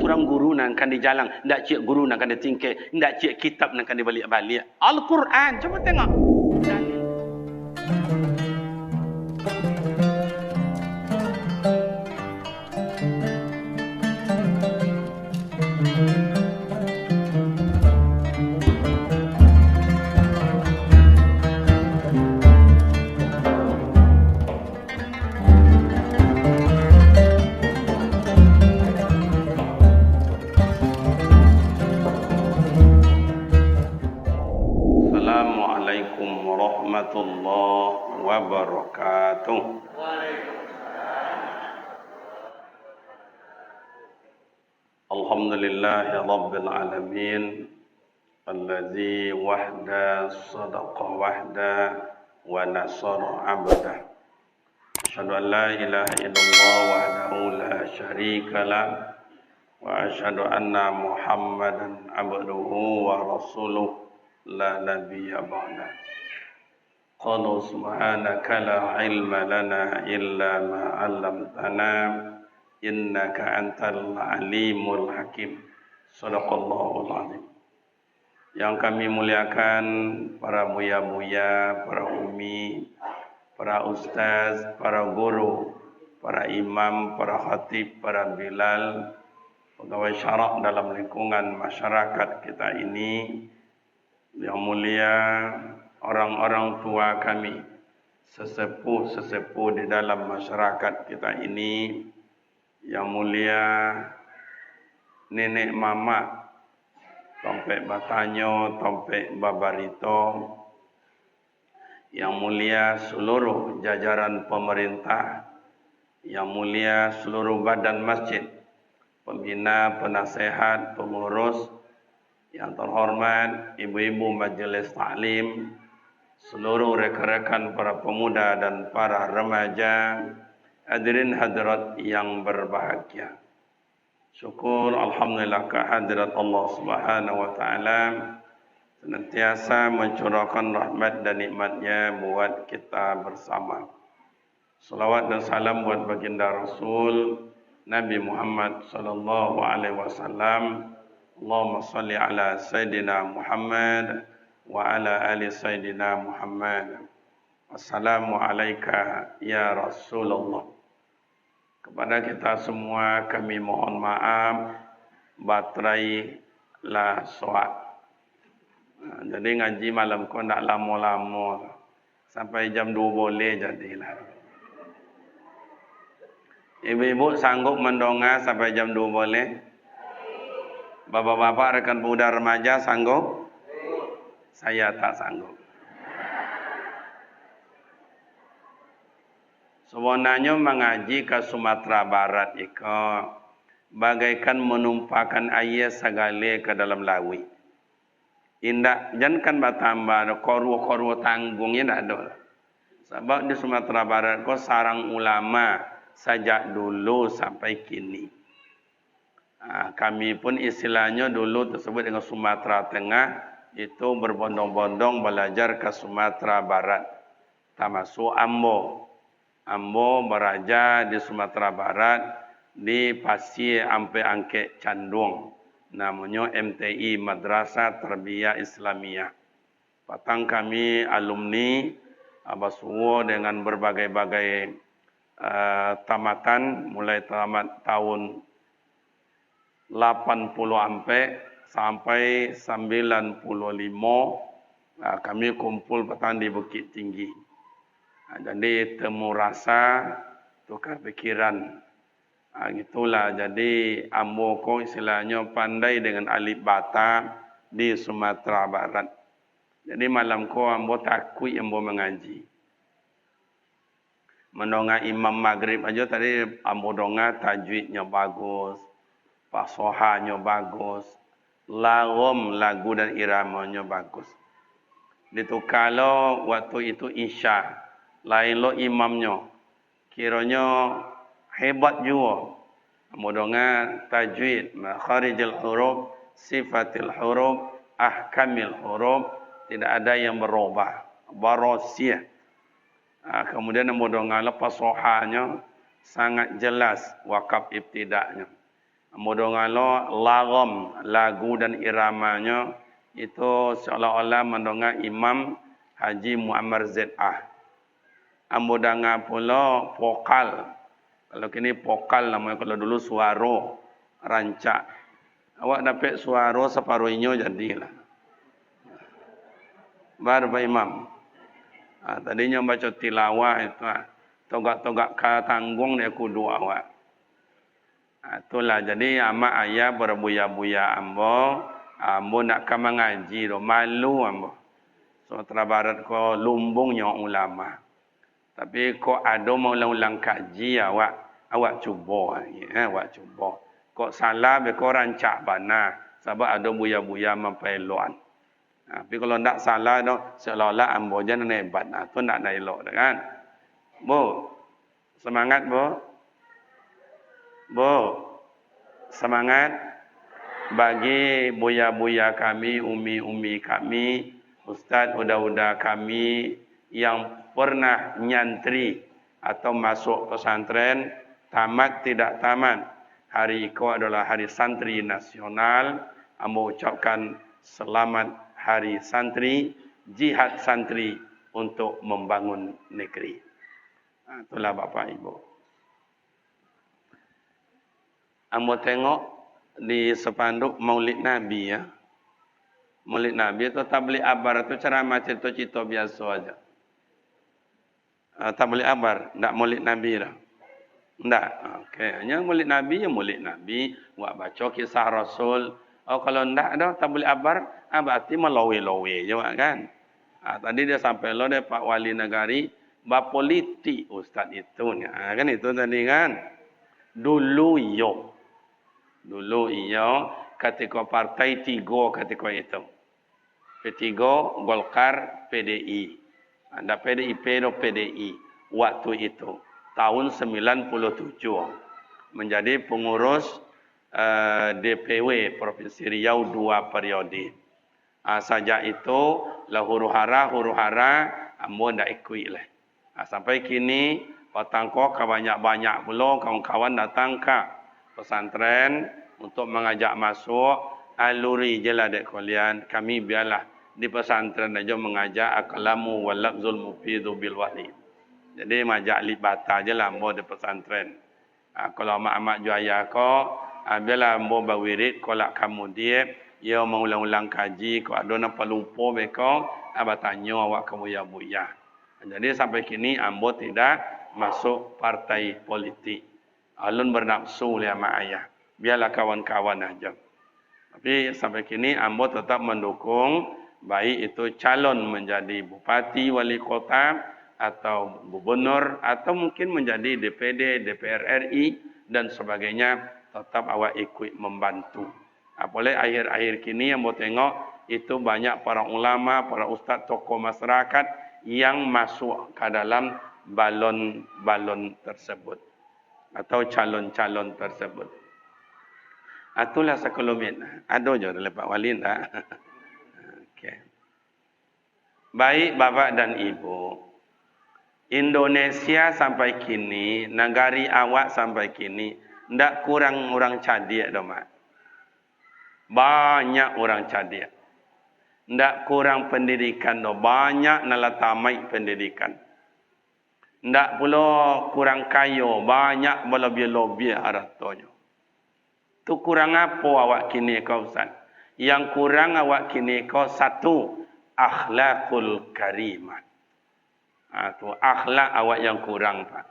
surang guru nak kan di jalan, ndak cik guru nak kan di tingkai, ndak cik kitab nak kan di balik-balik. Al-Quran, coba tengok. Assalamualaikum warahmatullahi wabarakatuh. Alhamdulillahi rabbil alamin, alladzi wahda sadaqa wahda wa nasara abda. Asyhadu an la ilaha illallah wahdahu la syarika lah wa asyhadu anna Muhammadan abduhu wa rasuluh la nabiyya ba'da. Qala subhanaka la ilma lana illa ma 'allamtana innaka antal alimul hakim. Shadaqallahul azim. Yang kami muliakan para buya-buya, para umi, para ustaz, para guru, para imam, para khatib, para bilal, pegawai syarak dalam lingkungan masyarakat kita ini. Yang mulia orang-orang tua kami, sesepuh-sesepuh di dalam masyarakat kita ini. Yang mulia nenek mama, tompek batanyo, tompek babarito. Yang mulia seluruh jajaran pemerintah. Yang mulia seluruh badan masjid, pembina, penasehat, pengurus. Yang terhormat ibu-ibu majelis taklim, seluruh rekan-rekan para pemuda dan para remaja, hadirin hadirat yang berbahagia. Syukur alhamdulillah kehadirat Allah Subhanahu wa taala senantiasa mencurahkan rahmat dan nikmatnya buat kita bersama. Salawat dan salam buat baginda Rasul Nabi Muhammad sallallahu alaihi wasallam. Allahumma salli ala Sayyidina Muhammad wa ala ali Sayyidina Muhammad. Assalamualaikum ya Rasulullah. Kepada kita semua kami mohon maaf baterai lah soat. Jadi ngaji malam kau nak lama-lama. Sampai jam 2 boleh jadilah. Ibu-ibu sanggup mendongak sampai jam 2 boleh? Bapak-bapak rekan pemuda remaja sanggup? Saya tak sanggup. Sebenarnya mengaji ke Sumatera Barat itu bagaikan menumpahkan air segala ke dalam lawi. Indak jangan bertambah koru-koru tanggungnya tidak ada. Sebab di Sumatera Barat itu sarang ulama sejak dulu sampai kini. Kami pun istilahnya dulu tersebut dengan Sumatera Tengah itu berbondong-bondong belajar ke Sumatera Barat. Termasuk Ambo. Ambo beraja di Sumatera Barat di Pasir Ampe Angkek Candung. Namanya MTI Madrasah Tarbiyah Islamiyah. Patang kami alumni Abasuwo dengan berbagai-bagai tamatan mulai tamat tahun 80 sampai 95 kami kumpul petang di Bukit Tinggi. Jadi temu rasa, tukar pikiran. Gitulah. Jadi ambo ko istilahnya pandai dengan alif bata di Sumatera Barat. Jadi malam ko ambo takui ambo mengaji. Mendonga imam maghrib aja tadi ambo donga tajwidnya bagus. Fasohanya bagus, lagu dan iramanya bagus. Itu kalau waktu itu isya, lain lo imamnya, kiranya hebat juga. Mudonga tajwid, makharijil huruf, sifatil huruf, ahkamil huruf, tidak ada yang berubah. Barosiyah. Kemudian mudonga fasohanya sangat jelas wakaf ibtidaknya. Mendongalo lagom, lagu dan iramanya itu seolah-olah mendongak Imam Haji Muammar Z.A. Amodanga pula vokal. Kalau kini vokal namanya, kalau dulu suara rancak. Awak dapat suara separuhnya jadilah. Baru Pak Imam. Tadinya baca tilawah itu. Togak-togak tanggung dia kudu awak. Itulah jadi amak ayah berbuya-buya ambo. Ambo nak ke mengaji do malu ambo. Sumatera Barat ko lumbungnya ulama. Tapi kok ada mau ulang kaji awak cuba awak cuba. Kok salah be ko rancak bana sebab ada buya-buya mempeluan. Tapi kalau ndak salah do seolah-olah ambo jangan hebat. Tu ndak nak elok kan. Bu. Semangat Bu. Bu, semangat bagi buya-buya kami, umi-umi kami, ustaz udah-udah kami yang pernah nyantri atau masuk pesantren, tamat tidak tamat. Hari itu adalah hari santri nasional. Ambo ucapkan selamat hari santri, jihad santri untuk membangun negeri. Itulah Bapak Ibu. Ambo tengok di sepanduk Maulid Nabi ya. Maulid Nabi itu tabligh akbar itu ceramah cerita-cerita biasa aja. Tabligh akbar, enggak Maulid Nabi dah. Enggak. Okey, hanya Maulid Nabi ya Maulid Nabi, buat baca kisah Rasul. Oh kalau enggak dah tabligh akbar, berarti melawe-lawe je kan. Tadi dia sampai lo dia Pak Wali Negari, bapolitik ustaz itu ni. Kan itu tadi kan. Dulu ketika partai tiga ketika itu. P3, Golkar, PDI. Ada PDIP dan PDI. Waktu itu. Tahun 97. Menjadi pengurus DPW Provinsi Riau 2 periode. Sejak itu, lah huru-hara, ambo ndak ikut lah. Sampai kini, petangko banyak-banyak pula kawan-kawan datang ke pesantren untuk mengajak masuk. Aluri je lah dek kalian. Kami biarlah di pesantren aja mengajak akalamu wal lafzul mufidu bil wahyi. Jadi majak libata je lah ambo di pesantren. Kalau mak-mak juaya ko, biarlah ambo berwirid kolak kamu dia, ia mengulang-ulang kaji, ko ada nampak lupa beko, tanya awak kamu ya buya. Jadi sampai kini ambo tidak masuk partai politik. Alun bernafsu lihat mak ayah. Biarlah kawan-kawan aja. Tapi sampai kini ambo tetap mendukung baik itu calon menjadi bupati, wali kota atau gubernur atau mungkin menjadi DPD, DPR RI dan sebagainya, tetap awak ikut membantu. Apalagi akhir-akhir kini ambo tengok itu banyak para ulama, para ustaz, tokoh masyarakat yang masuk ke dalam balon tersebut atau calon-calon tersebut. Itulah sekelumit. Ada je oleh Pak Wali tak? Okey. Baik Bapak dan Ibu, Indonesia sampai kini, negari awak sampai kini, ndak kurang orang cadik dah mak. Banyak orang cadik. Ndak kurang pendidikan dah, banyak nalatamai pendidikan. Ndak pula kurang kaya, banyak berlebih-lebih hartanya. Tu kurang apa awak kini kau Ustaz? Yang kurang awak kini kau satu, akhlakul karimah. Tu akhlak awak yang kurang Pak.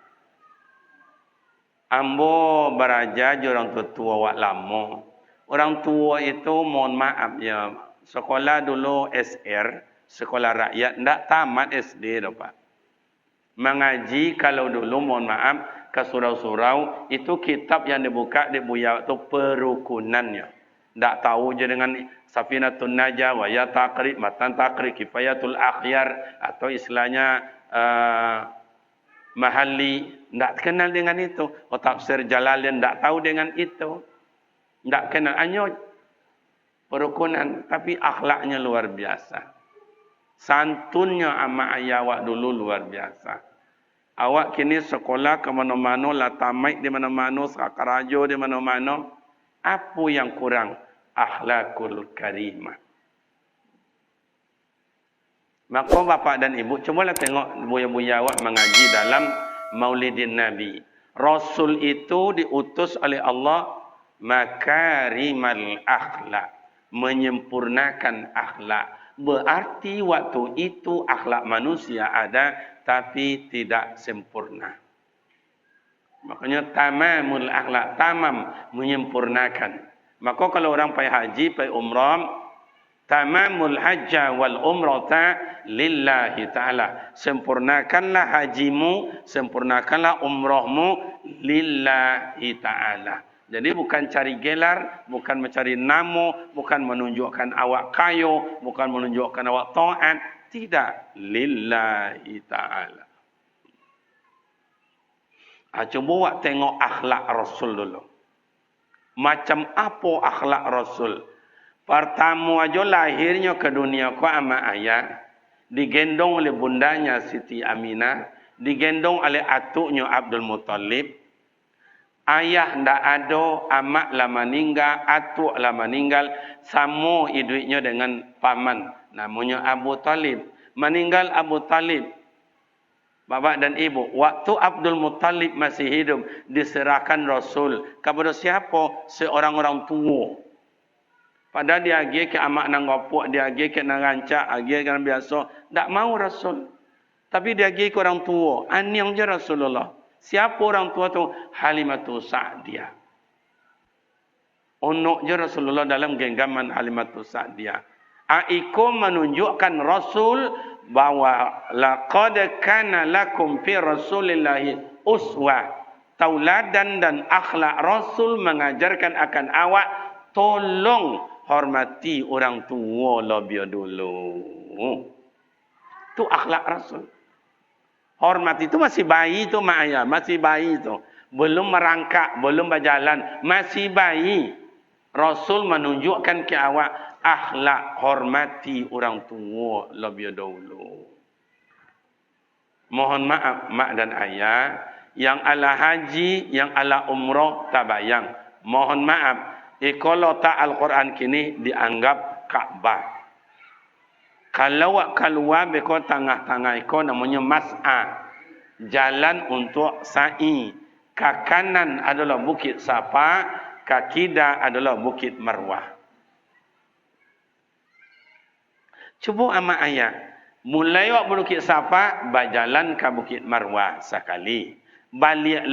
Ambo beraja orang tua awak lama. Orang tua itu mohon maaf ya, sekolah dulu SR, sekolah rakyat, ndak tamat SD dah Pak. Mengaji kalau dulu mohon maaf ke surau-surau itu kitab yang dibuka di buya itu perukunannya. Tak tahu je dengan Safinatun Najah, wa ya taqrib, matan taqrib, kifayatul akhyar atau istilahnya mahalli, tak kenal dengan itu. Oh, tafsir Jalalain tak tahu dengan itu. Tak kenal hanya perukunan, tapi akhlaknya luar biasa. Santunnya ama ayah awak dulu luar biasa. Awak kini sekolah ke mana-mana, lah tamat di mana-mana, sakarajo di mana-mana. Apa yang kurang? Akhlakul karimah. Maka bapak dan ibu, cubalah tengok buya-buya awak mengaji dalam Maulidin Nabi. Rasul itu diutus oleh Allah makarimal akhlak, menyempurnakan akhlak. Berarti waktu itu akhlak manusia ada tapi tidak sempurna. Makanya tamamul akhlak, tamam, menyempurnakan. Maka kalau orang pergi haji, pergi umrah, tamamul hajja wal umrata lillahi ta'ala. Sempurnakanlah hajimu, sempurnakanlah umrahmu lillahi ta'ala. Jadi bukan cari gelar, bukan mencari nama, bukan menunjukkan awak kayo, bukan menunjukkan awak taat. Tidak. Lillahi ta'ala. Cuba awak tengok akhlak Rasul dulu. Macam apa akhlak Rasul? Pertama aja lahirnya ke dunia ko ama ayah, digendong oleh bundanya Siti Aminah, digendong oleh atuknya Abdul Muttalib. Ayah ndak ada, amak lah meninggal, atuk lah meninggal, sama hidupnya dengan paman namanya Abu Talib. Meninggal Abu Talib, bapak dan ibu, waktu Abdul Muttalib masih hidup, diserahkan Rasul kepada siapa? Seorang-orang tua. Padahal dia agi ke amak nang gopok, dia agi ke nang rancak, agi kan biasa. Tak mau Rasul. Tapi dia agi ke orang tua. Ani yang je Rasulullah. Siapa orang tua tu? Halimatus Sa'diyah. Onok je Rasulullah dalam genggaman Halimatus Sa'diyah. Aiko menunjukkan Rasul bahawa laqad kana lakum fi Rasulillahi uswah. Tauladan dan akhlak Rasul mengajarkan akan awak, tolong hormati orang tua lebih dulu. Itu akhlak Rasul. Hormat itu masih bayi itu mak ayah, masih bayi itu. Belum merangkak, belum berjalan, masih bayi. Rasul menunjukkan ke awak akhlak hormati orang tua lebih dulu. Mohon maaf mak dan ayah yang ala haji, yang ala umrah tak bayang. Mohon maaf, kalau tak Al-Quran kini dianggap Ka'bah. Kalau awak keluar beko tengah-tengah iko namanya mas'a. Jalan untuk sa'i. Ke kanan adalah Bukit Safa, ke kiri adalah Bukit Marwah. Cuba ama ayah. Mulai awak Bukit Safa, berjalan ke Bukit Marwah sekali. Balik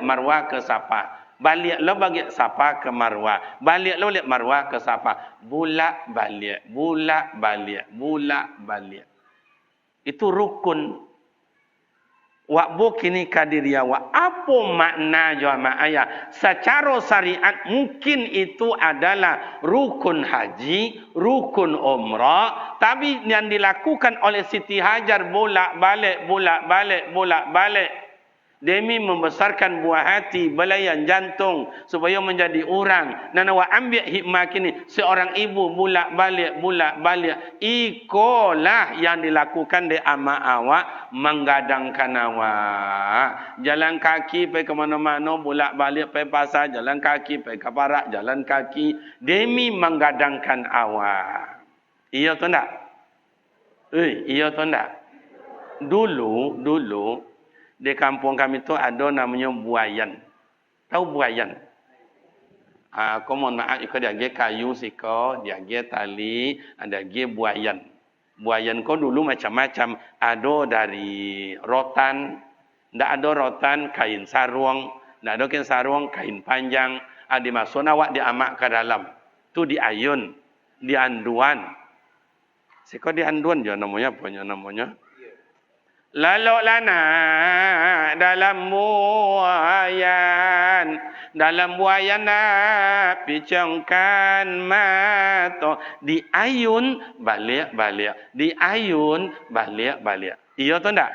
Marwah ke Safa. Balik lo bagi Safa ke Marwah. Balik lo balik Marwah ke Safa. Bulak balik. Bulak balik. Bulak balik. Itu rukun. Wak bu kini kadiriyah. Wak apa makna jamaah ayah? Secara syariat mungkin itu adalah rukun haji, rukun umrah. Tapi yang dilakukan oleh Siti Hajar bolak balik, bolak balik, bolak balik. Demi membesarkan buah hati, belayan jantung supaya menjadi orang. Dan awak ambil hikmah kini, seorang ibu bulak balik. Ikolah yang dilakukan di ama awak, menggadangkan awak. Jalan kaki pergi ke mana-mana, bulak balik pergi pasar, jalan kaki pergi ke parak, jalan kaki. Demi menggadangkan awak. Iya tu tak? Iya tu tak? Dulu, di kampung kami tu ada namanya buayan. Tahu buayan? Aku mohon maaf, ikut dia ge kayu siko, dia ge tali, ada ge buayan. Buayan ko dulu macam-macam. Ada dari rotan, ndak ada rotan kain sarung, ndak ada kain sarung kain panjang. Ada masuk awak diamak ke dalam. Tu diayun, dianduan. Siko dianduan je namanya, apa namanya? Lalu lana dalam buayan nak picangkan mata, diayun balik diayun balik. Iya tu ndak?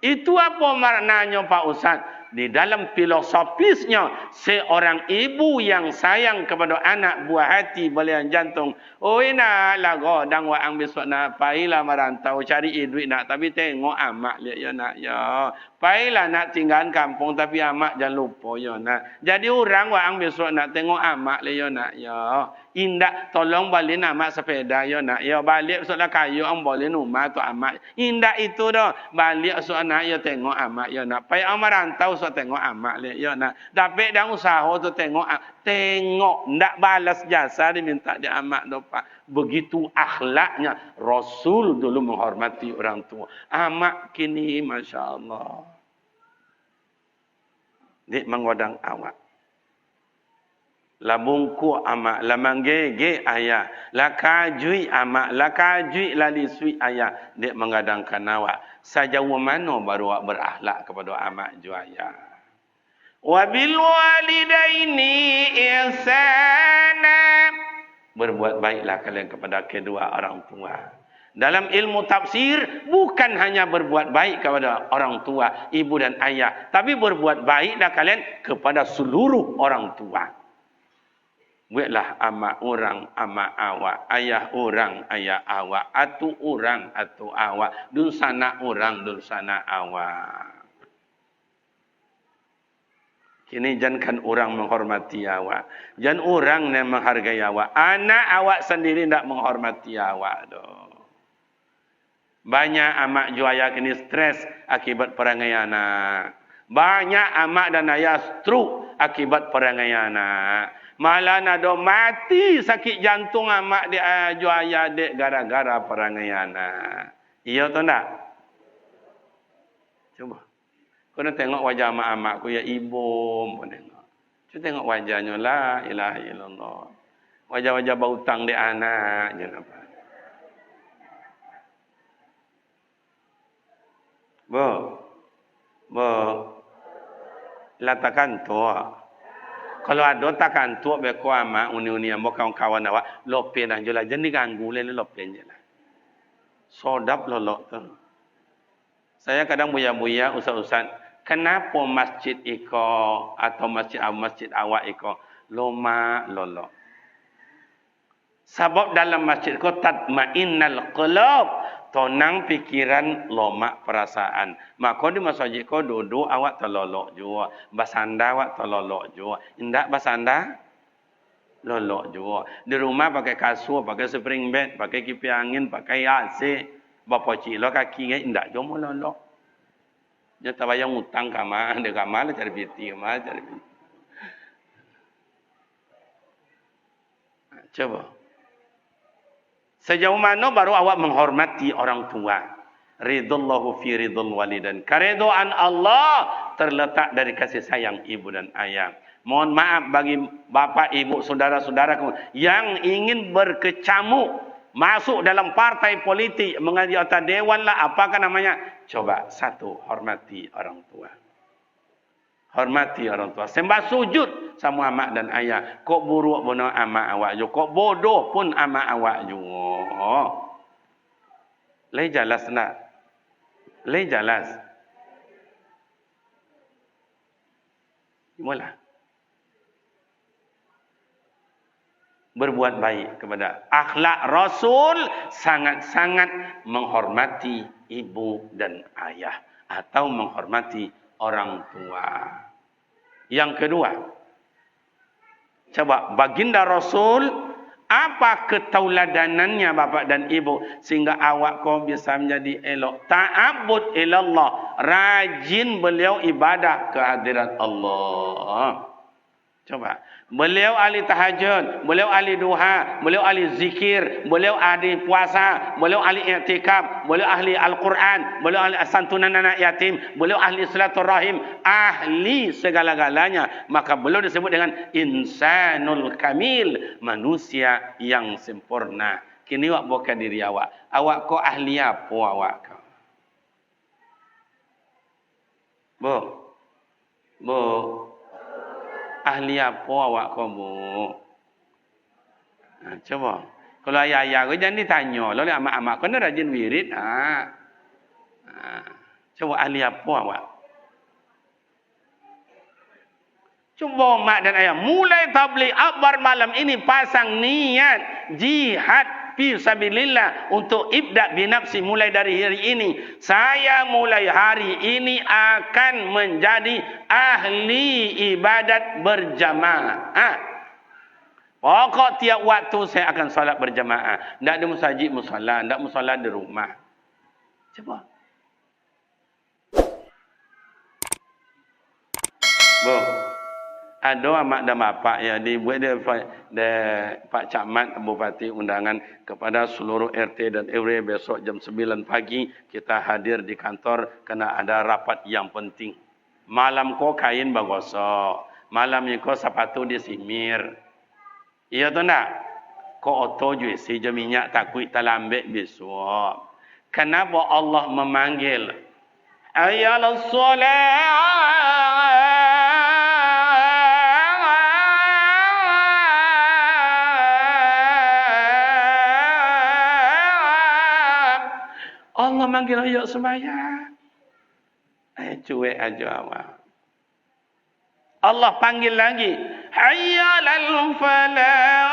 Itu apa maknanya Pak Ustaz? Di dalam filosofisnya, seorang ibu yang sayang kepada anak buah hati belian jantung. Nak lagu dang waang besok nak pailah merantau cari duit nak, tapi tengok amak lihat ya nak ya. Pailah nak tinggal kampung tapi amak jangan lupa yo nak. Jadi orang wang besok nak tengok amak le yo nak yo. Indak tolong balik amak sepeda yo nak. Yo balik besok nak kayu ang boleh rumah tu amak. Indak itu dah. Balik besok nak yo tengok amak yo nak. Pai ang merantau besok tengok amak le yo nak. Tapi dah usaha tu tengok tengok ndak balas jasa diminta di amak do pak. Begitu akhlaknya Rasul dulu menghormati orang tua. Amak kini Masya Allah dik menggodang awak. La bungku amak, la manggege ayah, la kajui amak, la kajui la lisui ayah, dik menggadangkan awak. Sejauh mana baru awak berakhlak kepada amak ju ayah. Wa bil walidaini ihsana. Berbuat baiklah kalian kepada kedua orang tua. Dalam ilmu tafsir, bukan hanya berbuat baik kepada orang tua, ibu dan ayah. Tapi berbuat baiklah kalian kepada seluruh orang tua. Buatlah amak orang, amak awak. Ayah orang, ayah awak. Atu orang, atu awak. Dulsana orang, dulsana awak. Kini jangan orang menghormati awak. Jangan orang yang menghargai awak. Anak awak sendiri tidak menghormati awak. Doh. Banyak amak ju ayah kini stres akibat perangai anak. Banyak amak dan ayah stroke akibat perangai anak. Malah nado mati sakit jantung amak dia ju ayah dek gara-gara perangai anak. Iya atau tak? Coba. Kau nak tengok wajah amak-amak ku ya ibu pun tengok. Cuba tengok wajahnya la ilaha illallah. Wajah-wajah bautang di anak je apa. Latakan tua. Kalau ada takan tua beko ama uni-uni ambo kawan-kawan awak lope dah jelah jangan diganggu le lope jelah. Sodap lolok tu. Saya kadang buya-buya usah-usah kenapa masjid iko atau masjid awak iko loma lolok. Sebab dalam masjid ko tatmainnal qulub, tonang pikiran, lomak perasaan. Maka di masjid ko duduk awak terlolok jua, basanda awak terlolok jua. Indak basanda lolok jua. Di rumah pakai kasur, pakai spring bed, pakai kipas angin, pakai AC, bapa cilo kaki indak jua lolok. Dia tak bayang utang kamar, dia kamar lah cari piti, kamar cari piti. Coba. Sejauh mana baru awak menghormati orang tua? Ridallahu fi ridul walidain. Keridhaan Allah terletak dari kasih sayang ibu dan ayah. Mohon maaf bagi bapa, ibu, saudara-saudara yang ingin berkecamuk masuk dalam partai politik, mengaji atas dewan lah, apakah namanya? Coba satu, hormati orang tua. Hormati orang tua. Sembah sujud sama amak dan ayah. Kok buruk pun amak awak juga. Kok bodoh pun amak awak juga. Lei jelas nak? Lei jelas? Mula. Berbuat baik kepada akhlak Rasul sangat-sangat menghormati ibu dan ayah atau menghormati orang tua. Yang kedua, coba baginda Rasul, apa ketauladanannya bapak dan ibu sehingga awak kau bisa menjadi elok. Ta'abbud ilallah, rajin beliau ibadah kehadirat Allah. Coba, beliau ahli tahajud, beliau ahli duha, beliau ahli zikir, beliau ahli puasa, beliau ahli i'tikaf, beliau ahli Al-Quran, beliau ahli santunan anak yatim, beliau ahli silaturahim, ahli segala-galanya. Maka beliau disebut dengan insanul kamil, manusia yang sempurna. Kini awak bukan diri awak. Awak kau ahli apa awak kau? Bu. Ahli apa awak kamu? Coba. Kalau ayah-ayah kau jangan ditanya. Lalu amak-amak kau ni rajin wirid. Coba ahli apa awak? Coba mak dan ayah. Mulai tabligh akbar malam ini pasang niat jihad fi sabilillah untuk ibda binafsi mulai dari hari ini. Saya mulai hari ini akan menjadi ahli ibadat berjamaah. Pokok tiap waktu saya akan solat berjamaah. Tak ada masjid musalla, tak musalla di rumah. Cuba. Bu, ada amak dan bapak ya dibuat dia Pak Camat Bupati undangan kepada seluruh RT dan RW besok jam 9 pagi kita hadir di kantor kerana ada rapat yang penting. Malam ko kain bagosok, malam ni ko sepatu disimir. Iya tu nak? Ko oto juga si minyak takut talambek besok. Kenapa Allah memanggil? Ayal solat. Allah manggil ayat sembahyang. Cuek aja awak. Allah panggil lagi. Hayyalal falah.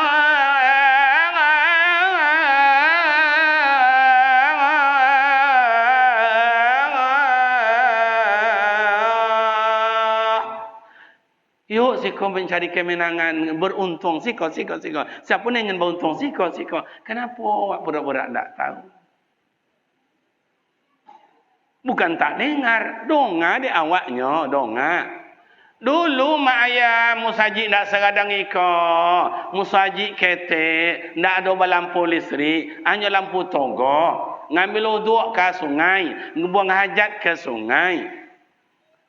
Yuk siko mencari kemenangan, beruntung siko. Siapa yang ingin beruntung siko. Kenapa awak pura-pura tak tahu? Bukan tak dengar, donga di awaknya, donga. Dulu mak ayah musajik tak seradang iko, musajik ketek, tak ada lampu listrik, hanya lampu togo. Ngambil uduk ke sungai, buang hajat ke sungai.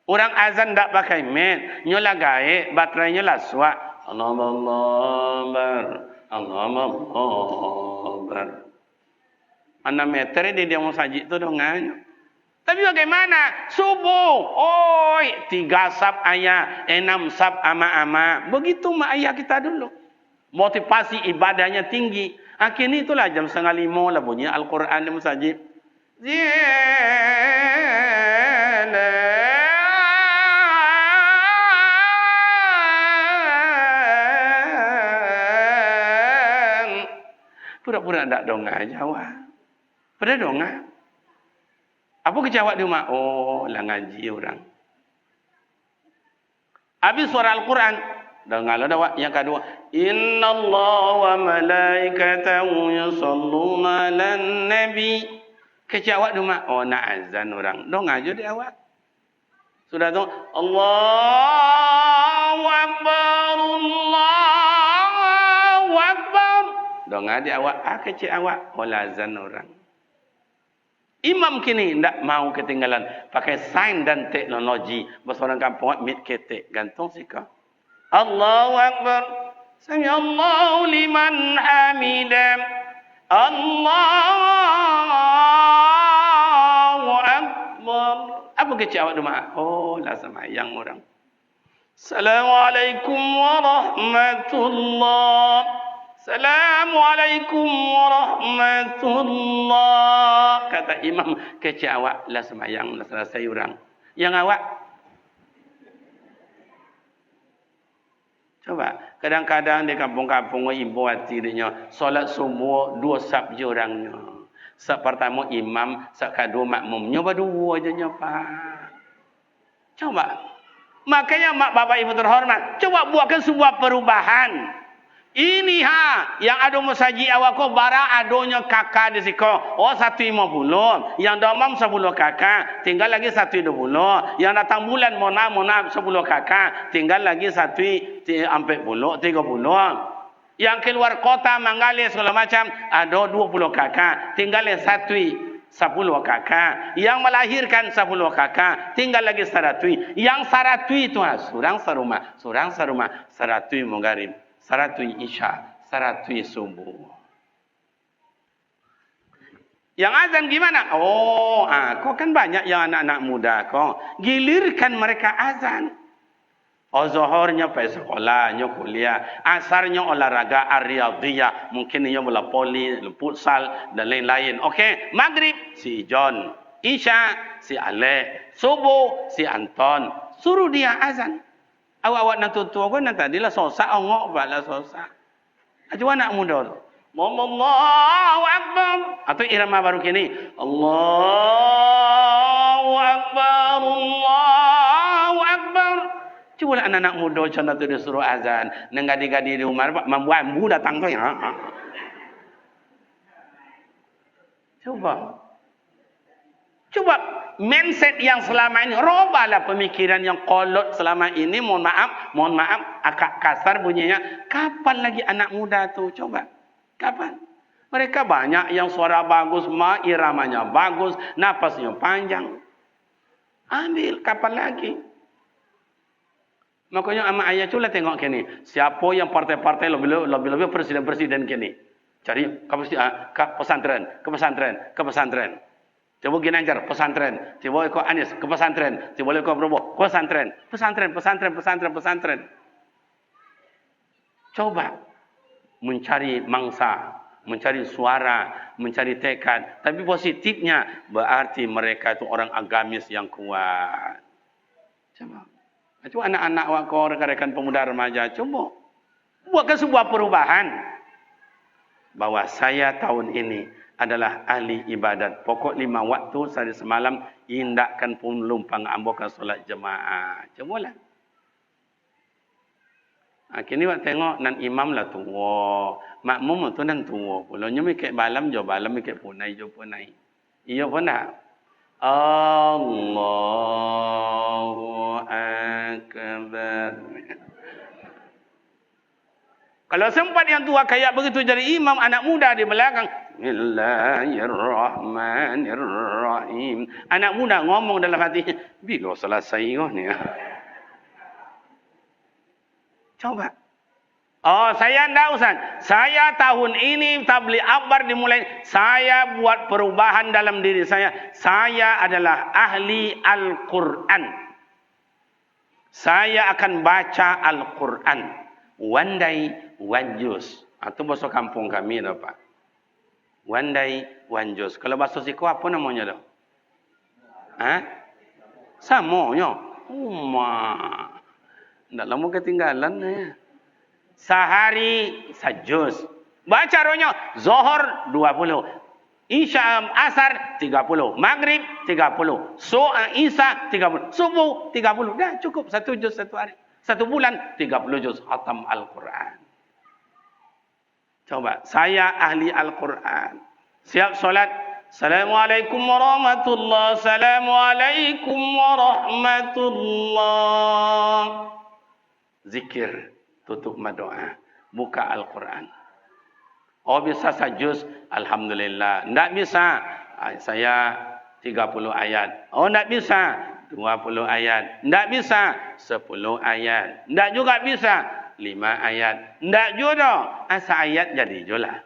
Orang azan tak pakai med, nyola gaib, baterainya lah suak. Allahu Akbar. Mana meter dia musajik tu dongannya. Tapi bagaimana? Subuh. Oi, 3 sab ayah, 6 sab ama-ama. Begitu mak ayah kita dulu. Motivasi ibadahnya tinggi. Akhirnya itulah jam 4:30 lah bunyi Al-Quran di masjid. Pura-pura tak dongah jawab. Pada dongah. Apa kejawab di rumah? Oh, lah ngaji orang. Habis surah Al-Quran. Dengarlah dah yang kedua. Inna Allah wa malaikatahu yusalluna lan nabi. Kejawab di rumah. Oh, nak azan orang. Dong aja dia awak. Sudah tu. Allahu Akbar. Allahu Akbar. Dong aja awak. Kecil awak. Oh, lah azan orang. Imam kini tidak mau ketinggalan pakai sains dan teknologi. Bahasa orang kampung mit ketek gantung sika. Allahu Akbar. Sami Allahu liman hamidah. Allahu Akbar. Apa kecil awak doa? Oh, lah semayang orang. Assalamualaikum warahmatullahi. Assalamualaikum warahmatullahi. Kata imam, kecil awak lah semayang, lah selesai orang. Yang awak? Coba, kadang-kadang di kampung-kampung, ibu hati dia, solat subuh, 2 sab je orangnya. Sab pertama imam, sab kedua makmum. Nyoba 2 je nyoba. Coba. Makanya mak bapak ibu terhormat, coba buatkan sebuah perubahan. Ini yang ada masjid awak ko bara adonya kakak di siko. Oh 150. Yang domam 10 kakak, tinggal lagi 120. Yang datang bulan mona 10 kakak, tinggal lagi 140, 30. Yang keluar kota Manggale segala macam ada 20 kakak, tinggal 10 kakak. Yang melahirkan 10 kakak, tinggal lagi 100. Yang 100 itu surang sarumah, 100 menggarib. 100 isya, 100 subuh. Yang azan gimana? Oh, kau kan banyak yang anak-anak muda kau. Gilirkan mereka azan. Oh, zuhurnya pergi sekolahnya kuliah. Asarnya olahraga ar-riyadhiyah. Mungkin dia bola poli, futsal dan lain-lain. Okey, maghrib si John. Isya si Alek. Subuh si Anton. Suruh dia azan. Awak-awak nak tutua kan nak tadilah sosak ongok bala sosak. Aja anak muda tu. Allahu Akbar. Atau irama baru kini. Allahu Akbar. Allahu Akbar. Cuba anak-anak muda contoh tu dia suruh azan. Nenggadi-gadi di rumah. Membuat ambu datang tu. Ya. Coba mindset yang selama ini, robalah pemikiran yang kolot selama ini, mohon maaf, agak kasar bunyinya. Kapan lagi anak muda tu? Coba. Kapan? Mereka banyak yang suara bagus, iramanya bagus, napasnya panjang. Ambil, kapan lagi? Makanya ama ayah culah tengok kini. Siapa yang partai-partai lebih-lebih presiden-presiden kini. Cari ke pesantren. Coba Ginanjar, pesantren. Coba ikut Anies, ke pesantren. Coba ikut Prabowo, ke pesantren. Coba mencari mangsa, mencari suara, mencari tekad. Tapi positifnya berarti mereka itu orang agamis yang kuat. Coba anak-anak wakor, rekan-rekan pemuda remaja, coba buatkan sebuah perubahan. Bahwa saya tahun ini adalah ahli ibadat. Pokok 5 waktu sehari semalam indahkan pun lumpang ambokan solat jemaah. Cobalah. Kini wak tengok nan imam lah tua. Makmum tu nan tua. Pulaunya mikir balam jo balam mikir punai jo punai. Iya pun tak? Allahu Akbar. Kalau sempat yang tua kayak begitu jadi imam, anak muda di belakang. Bismillahirrahmanirrahim. Anak muda ngomong dalam hati, bila selesai ni? Coba. Oh, saya enggak Ustaz. Saya tahun ini tabligh akbar dimulai. Saya buat perubahan dalam diri saya. Saya adalah ahli Al-Quran. Saya akan baca Al-Quran. Wandai wanjus. Itu bahasa kampung kami dah Pak. Wandai wanjus. Kalau bahasa siku apa namanya dah? Samonya. Tidak lama ketinggalan ya. Sehari sajus. Baca rohnya. Zohor 20. Isya asar 30. Maghrib 30. Isya 30. Subuh 30. Dah cukup. 1 juz 1 hari. 1 bulan 30 juz khatam Al-Quran. Coba. Saya ahli Al-Quran. Siap solat. Assalamualaikum warahmatullahi. Assalamualaikum warahmatullahi. Zikir. Tutup doa. Buka Al-Quran. Oh bisa sajus. Alhamdulillah. Tidak bisa. Saya 30 ayat. Oh tidak bisa. 20 ayat. Tidak bisa. 10 ayat. Tidak juga bisa. 5 ayat. Tidak juga. Asa ayat jadi jualah.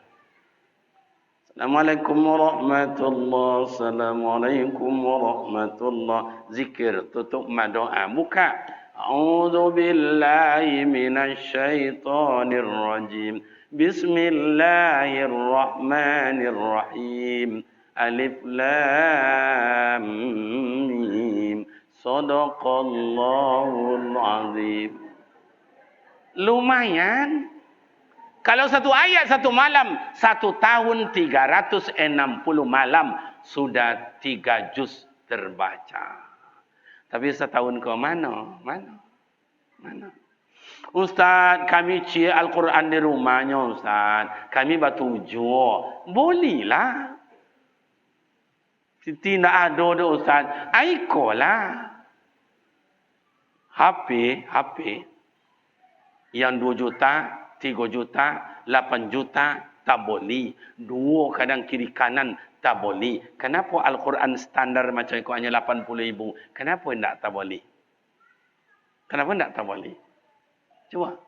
Assalamualaikum warahmatullahi. Assalamualaikum warahmatullahi. Zikir. Tutup doa. Buka. A'udzu billahi minasyaitonir rajim. Bismillahirrahmanirrahim. Alif lam mim. Shadaqallahul azim. Lumayan. Kalau 1 ayat 1 malam, 1 tahun 360 malam sudah 3 juz terbaca. Tapi setahun ke mana? Mana? Ustaz, kami cie Al-Quran di rumahnya Ustaz. Kami batu jua. Bolehlah. Tidak ada dah Ustaz. Aikolah. HP yang 2 juta, 3 juta, 8 juta tak boleh. 2 kadang kiri kanan tak boleh. Kenapa Al-Quran standar macam itu hanya 80,000? Kenapa tidak tak boleh? Kenapa tidak tak boleh? Coba.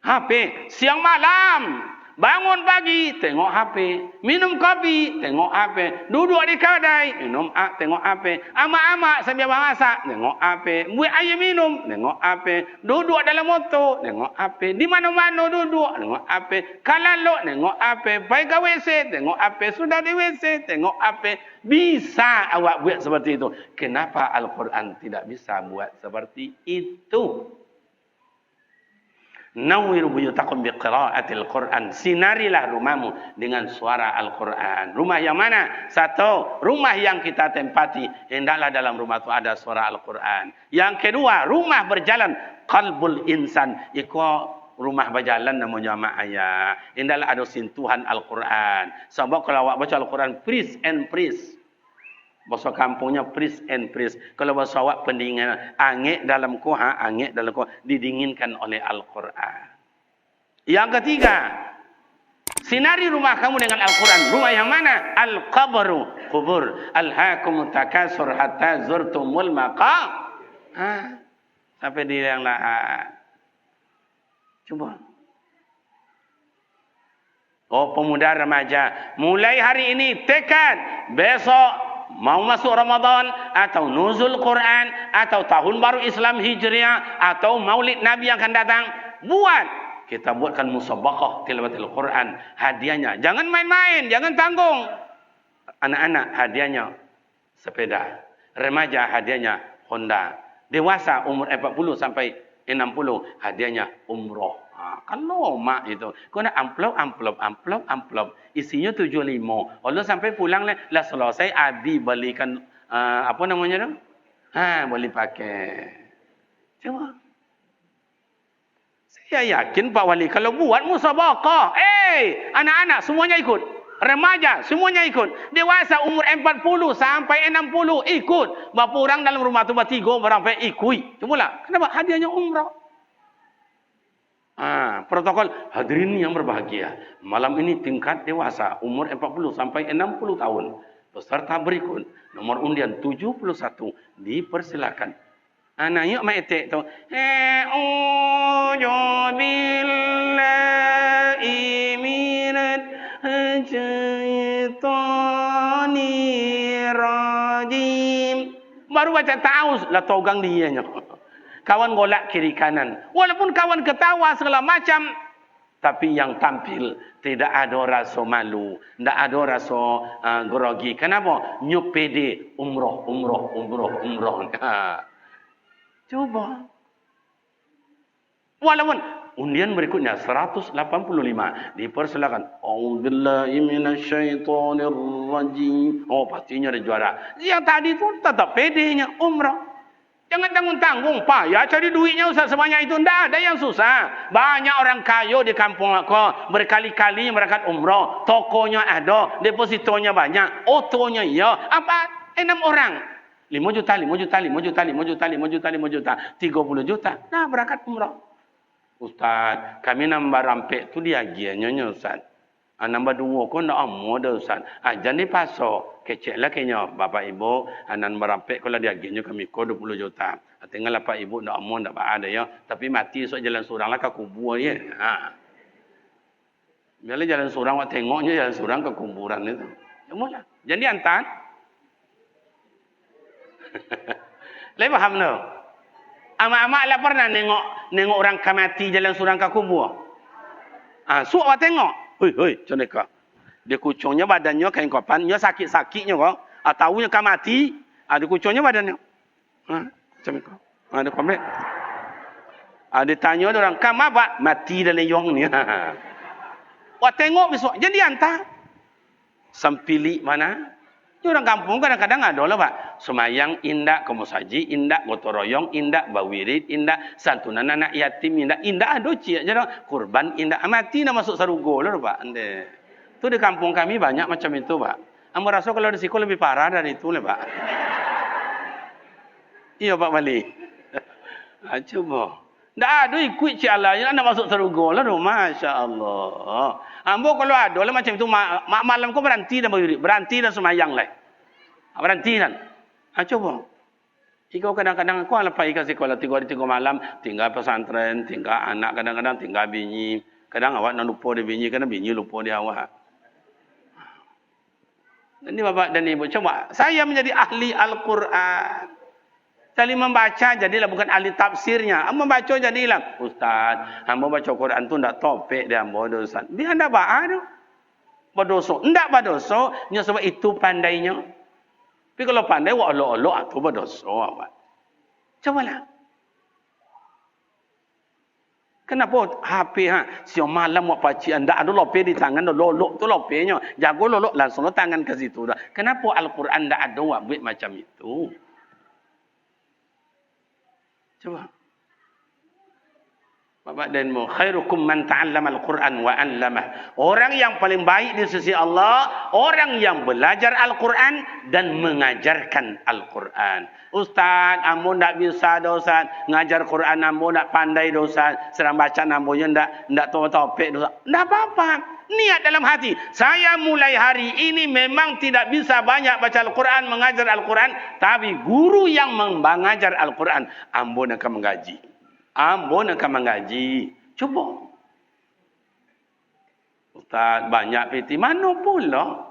HP siang malam. Bangun pagi, tengok HP. Minum kopi, tengok HP. Duduk di kedai, tengok HP. Amak-amak sambil masak, tengok HP. Buat air minum, tengok HP. Duduk dalam motor, tengok HP. Di mana-mana duduk, tengok HP. Kalalok, tengok HP. Pergi ke WC, tengok HP. Sudah di WC, tengok HP. Bisa awak buat seperti itu. Kenapa Al-Quran tidak bisa buat seperti itu? Nawwiru buyutakum biqiraatil Qur'an. Sinarilah rumahmu dengan suara Al-Quran. Rumah yang mana? Satu, rumah yang kita tempati, hendaklah dalam rumah itu ada suara Al-Quran. Yang kedua, rumah berjalan, qalbul insan. Rumah berjalan namanya ma'aya. Hendaklah ada sentuhan Al-Quran. Sebab kalau awak baca Al-Quran, praise and praise. Bahasa kampungnya praise and praise. Kalau bahasa awak pendinginan, angin dalam kuah, didinginkan oleh Al-Quran. Yang ketiga, sinari rumah kamu dengan Al-Quran. Rumah yang mana? Al-qabru, kubur. Alhaakumut takasur hatta zurtumul maqabir. Sampai di yang lain. Cuba. Oh, pemuda remaja, mulai hari ini tekad, besok mau masuk Ramadan atau nuzul Quran atau tahun baru Islam Hijriah atau Maulid Nabi yang akan datang, kita buatkan musabaqah tilawatil Quran. Hadiahnya jangan main-main, jangan tanggung. Anak-anak hadiahnya sepeda, remaja hadiahnya Honda, dewasa umur 40 sampai 60 hadiahnya umroh. Kalau mak itu, kau nak amplop, isinya 75. Allah sampai pulang lah selesai Abi belikan apa namanya tu? Boleh pakai. Coba. Saya yakin Pak Wali kalau buat musabaqah, anak-anak semuanya ikut. Remaja semuanya ikut. Dewasa umur 40 sampai 60 ikut. Berapa orang dalam rumah tu bertiga berapa ikut. Cubalah. Kenapa? Hadiahnya umrah. Protokol hadirin yang berbahagia. Malam ini tingkat dewasa umur 40 sampai 60 tahun. Peserta berikut nomor undian 71 dipersilakan. Anak yuk mai etek tu. A'udzu billahi minasy syaitonir rajim. Baru baca ta'awuz lah togang dianya. Kawan golak kiri kanan. Walaupun kawan ketawa segala macam, tapi yang tampil tidak ada rasa malu, tidak ada rasa grogi. Kenapa? Nyup pede umroh. Coba. Walaupun undian berikutnya 185 dipersilakan. A'udzubillahi minasyaitonir rajim. Oh, pastinya ada juara. Yang tadi tu tetap pedenya umrah. Jangan tanggung-tanggung, payah cari duitnya Ustaz sebanyak itu. Tidak ada yang susah. Banyak orang kaya di kampung aku. Berkali-kali mereka umrah. Tokonya ada. Depositonya banyak. Otonya ya. Apa? 6 orang. 5 juta. 30 juta. Nah, berangkat umrah. Ustaz, kami nambah rampik tu dia gianya Ustaz. Nambah 2 kau nak amu dah Ustaz. Jangan dipasok. Keceklah kayaknya Bapak Ibu. Anan merampik kalau dia gianya kami kau 20 juta. Tinggal Bapak Ibu nak amu tak ada ya. Tapi mati esok jalan surang lah ke kubur ya. Biarlah jalan surang awak tengoknya jalan surang ke kuburan itu. Yamulah. Jadi antan. Lagi paham tu? Amak-amak lah pernah nengok orang mati jalan surang ke kubur. Suak awak tengok. Hoi, macam mana? Dia kucungnya badannya kain kapan, dia sakit-sakitnya kok. Tahunya kan mati, dia kucungnya badannya. Macam mana? Ada komen. Dia tanya orang, kamu apa? Mati dalam yong ni. Wah tengok besok, jadi hantar. Sampili mana? Ini orang kampung kadang-kadang ada lah Pak. Semayang indak, kemusaji indak, gotong royong indak, bawirid indak, santunan anak yatim indak ada cik aja kurban indak, mati nak masuk sarugo lah Pak. Tu di kampung kami banyak macam itu Pak. Ambo rasa kalau di Siko lebih parah dari itu lah Pak. Iya Pak Bali. Coba. Tak ada ikut cik Allah nak masuk sarugo lah tu. Masya Allah. Ambo kalau ada lah macam itu malam kau berhenti dan bawirid, berhenti dan semayang lah. Berhenti kan. Coba. Ikau kadang-kadang kau lepas ikan sekolah 3 hari 3 malam, tinggal pesantren, tinggal anak kadang-kadang tinggal bini. Kadang awak nak lupa dia bini, kadang bini lupa dia awak. Ini Bapak dan Ibu, coba saya menjadi ahli Al-Quran. Sekali membaca jadilah bukan ahli tafsirnya. Membaca jadilah Ustaz, hamba baca Quran tu ndak topik dia hamba dosa. Dia ndak baca tu. Berdosa. Ndak berdosa, nya sebab itu pandainya. Tapi kalau pandai wa Allah tu berdosa awak. Cobalah. Kenapa HP siang malam buat pakcik anda ada lope di tangan dah lolok tu lopenya. Jago lolok langsung tangan ke situ dah. Kenapa Al-Quran tak ada buat macam itu? Coba. Bapak dan mu khairukum man ta'allama al-Quran wa 'allamah. Orang yang paling baik di sisi Allah, orang yang belajar Al-Quran dan mengajarkan Al-Quran. Ustaz, ambo ndak bisa dah Ustaz, ngajar Quran ambo ndak pandai dah Ustaz, sedang baca ambonya ndak tahu topik dah. Ndak apa-apa. Niat dalam hati, saya mulai hari ini memang tidak bisa banyak baca Al-Quran, mengajar Al-Quran, tapi guru yang mengajar Al-Quran, ambo nak mengaji. Ambo nak mengaji. Cuba. Ustaz, banyak piti. Mana pula?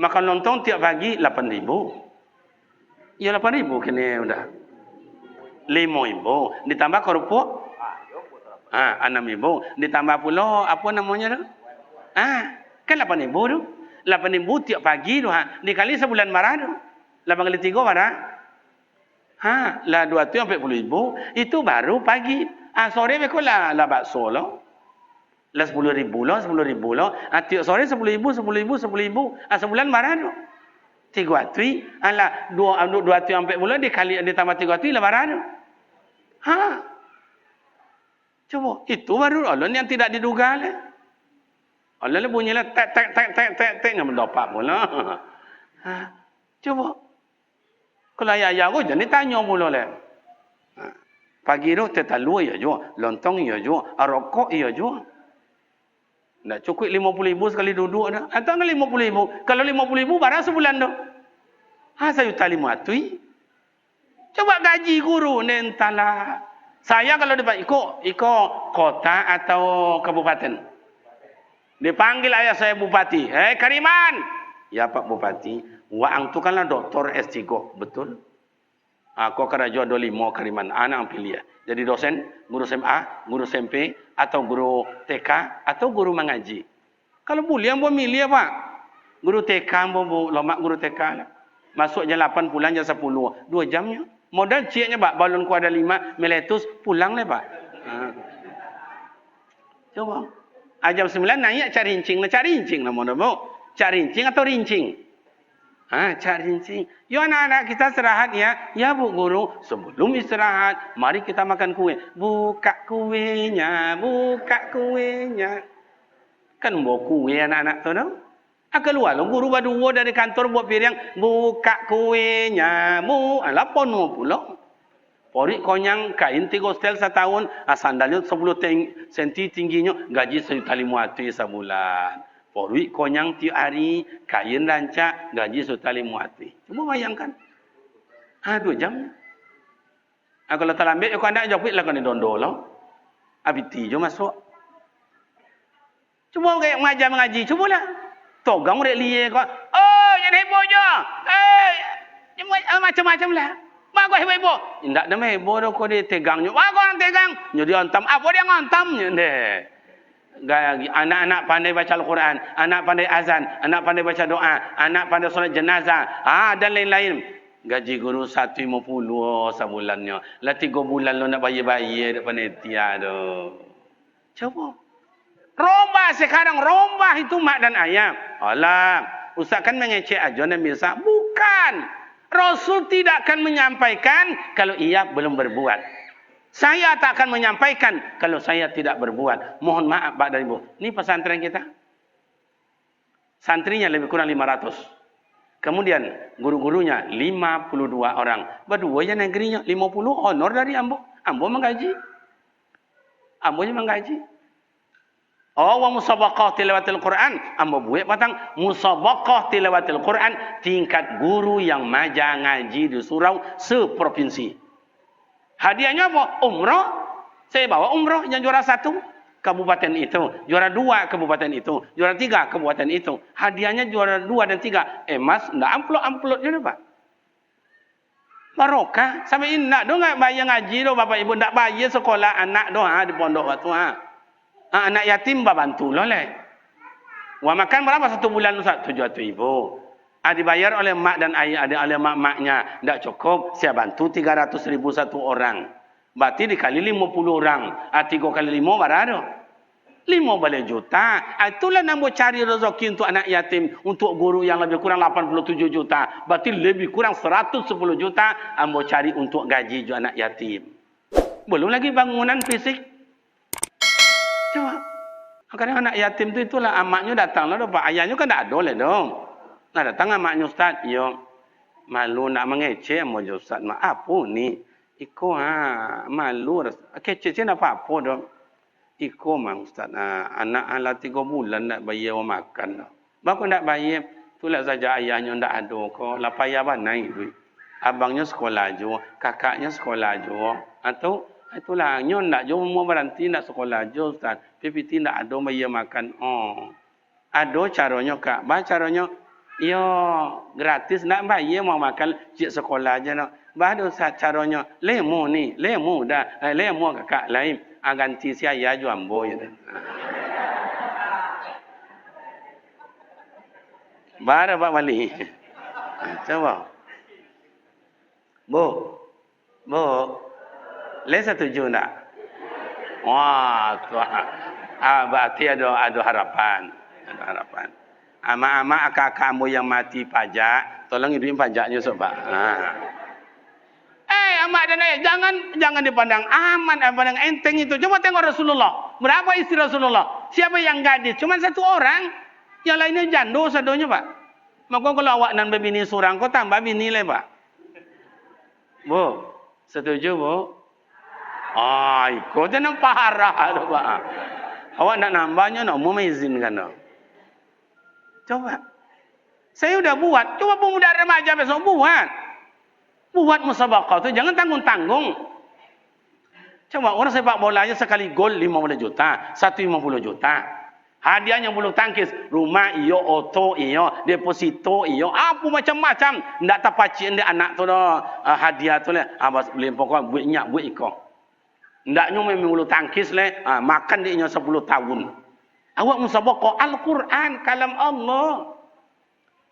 Makan lontong tiap pagi 8,000. Ya 8,000 kini udah. 5,000. Ditambah kerupuk? 6,000. Ditambah pula apa namanya tu? Kan 8,000 tu. 8,000 tiap pagi tu. Dikali sebulan marah tu. 8 kali 3 marah. Lah 240,000 itu baru pagi. Sore bekol lah bakso lah. Lah 10,000 lah, 10,000 lah. Tiap sore 10,000, 10,000, 10,000. Sebulan marah tu. 300. Lah 240 dikali ditambah 300 lah marah tu. Coba, itu baru Allah yang tidak diduga lah. Allah lah bunyilah tek yang mendapat pula. Coba. Kalau ayah aku jadi tanya pula lah. Pagi tu tetalu ya juga, lontong ya juga, rokok ya juga. Nak cukup 50,000 sekali duduk dah. Atau 50,000. Kalau 50,000 barang sebulan dah. Saya tali matui. Coba gaji guru ni entahlah. Saya kalau dapat ikut kota atau kabupaten. Dipanggil ayah saya bupati. Kariman. Ya Pak Bupati. Wang tu kanlah doktor S3, betul? Kau kerja 25 Kariman, anak pilih. Jadi dosen, guru SMA, guru SMP, atau guru TK, atau guru mengaji. Kalau boleh, yang milih Pak. Guru TK, lomak guru TK lah. Masuk jam 8, pulang jam 10. 2 jamnya. Modal ciknya Pak, balon ku ada 5, meletus, pulang lah Pak. Coba. Jam 9 naik cari rincing lah. Cari rincing atau rincing? Cari rincing. Yo anak-anak kita istirahat ya. Ya Bu Guru, sebelum istirahat, mari kita makan kue. Buka kuenya, buka kuenya. Kan bawa kue anak-anak tu no? Keluar lo guru berdua dari kantor buat piring. Buka kuenya, lapon mo pula. Pori konyang kain 3 setel setahun. Sandalnya 10 senti tingginya. Gaji 1,500 sebulan. Porui konyang tiap hari, kain rancak, gaji 1,500. Cuma bayangkan. 2 jam. Kalau tak ambil, aku anak jawab lah kan dondol lah. Abiti je masuk. Cuba kayak mengaji, cubalah. Togang rek liye kau. Oh, jangan heboh je. Macam-macam lah. Bagus heboh. Tidak ada heboh dah kau dia tegangnya. Wah, kau orang tegang. Jadi antam. Apa dia ngantamnya deh. Anak-anak pandai baca Al-Quran, anak pandai azan, anak pandai baca doa, anak pandai solat jenazah, dan lain-lain. Gaji guru 150 sebulannya. Lah 3 bulan lo nak bayar-bayar depan panitia tu. Coba. Rombah sekarang, rombah itu mak dan ayah. Alah, ustaz kan mengecek aja dan bisa. Bukan. Rasul tidak akan menyampaikan kalau ia belum berbuat. Saya tak akan menyampaikan kalau saya tidak berbuat. Mohon maaf Pak dan Ibu. Ini pesantren kita. Santrinya lebih kurang 500. Kemudian guru-gurunya 52 orang. Berdua ya negerinya 50 honor dari Ambo. Ambo menggaji. Ambo je menggaji. Wa musabaqah tilawatil Quran. Ambo buat patang musabaqah tilawatil Quran tingkat guru yang maja ngaji di surau seprovinsi. Hadiahnya apa? Umrah. Saya bawa umrah yang juara 1 kabupaten itu, juara 2 kabupaten itu, juara 3 kabupaten itu. Hadiahnya juara 2 dan 3. Mas, enggak amplop je Pak. Barokah. Sampai ini nak do enggak bayar ngaji do Bapak Ibu, enggak bayar sekolah anak do di pondok waktu anak yatim bantu lo le. Wah makan berapa 1 bulan Ustaz? 700,000. Dibayar oleh mak dan ayah, ada oleh mak-maknya. Tidak cukup, saya bantu 300,000 satu orang. Berarti dikali 50 orang. 3 kali 5 berapa? 15 juta. Itulah nak cari rezeki untuk anak yatim. Untuk guru yang lebih kurang 87 juta. Berarti lebih kurang 110 juta. Ambo cari untuk gaji juga anak yatim. Belum lagi bangunan fisik. Coba. Kadang anak yatim tu itulah amaknya datang lah. Pak ayahnya kan tak ada lah dong. Nah datang amaknya Ustaz. Yo, malu nak mengecek ambo Ustaz. Apa ni? Iko malu. Kecek nak apa-apa dong. Iko mang Ustaz, anak ala 3 bulan nak bayar makan. Bako nak bayar, itulah saja ayahnya ndak ada ko, la payah banai duit. Abangnya sekolah jo, kakaknya sekolah jo. Atau itulah nyo ndak jo mau berhenti nak sekolah jo Ustaz. PPT ndak ada bayar makan. Oh. Ada caranya Kak. Bah caranya yo gratis nak bayar mau makan cik sekolah aja nak. Bah ada Ustaz caranya. Lemo ni, lemo dah. Lemo kakak lain. Ganti si ayah ju ambo ya. Bara Pak Wali. Coba. Bu. Le setuju tak? Wah, berarti ada harapan. Ada harapan. Ama-ama kakak kamu yang mati pajak, tolong hidupin pajaknya sobat. Amak dan ayah, jangan dipandang aman, pandang enteng itu. Coba tengok Rasulullah. Berapa istri Rasulullah? Siapa yang gadis? Cuma satu orang. Yang lainnya jando sadonya, Pak. Maka kalau awak nan berbini seorang, kau tambah bini lah, Pak. Bu, setuju, Bu? Ikut jangan parah, Pak. Awak nak nambahnya, nak mau mengizinkan. Coba. Saya udah buat. Coba pemuda remaja besok buat. Buat musabaqah tu jangan tanggung-tanggung. Coba orang sepak bola aja sekali gol 50 juta, 150 juta. Hadiahnya bulu tangkis, rumah iyo, auto iyo, deposito iyo, apa macam-macam. Ndak tapacin dia anak tu dah hadiah tu lah. Abas beli pokok buat nyak buat iko. Ndak nyo memang bulu tangkis leh, makan dia nyo 10 tahun. Awak musabaqah Al-Quran kalam Allah.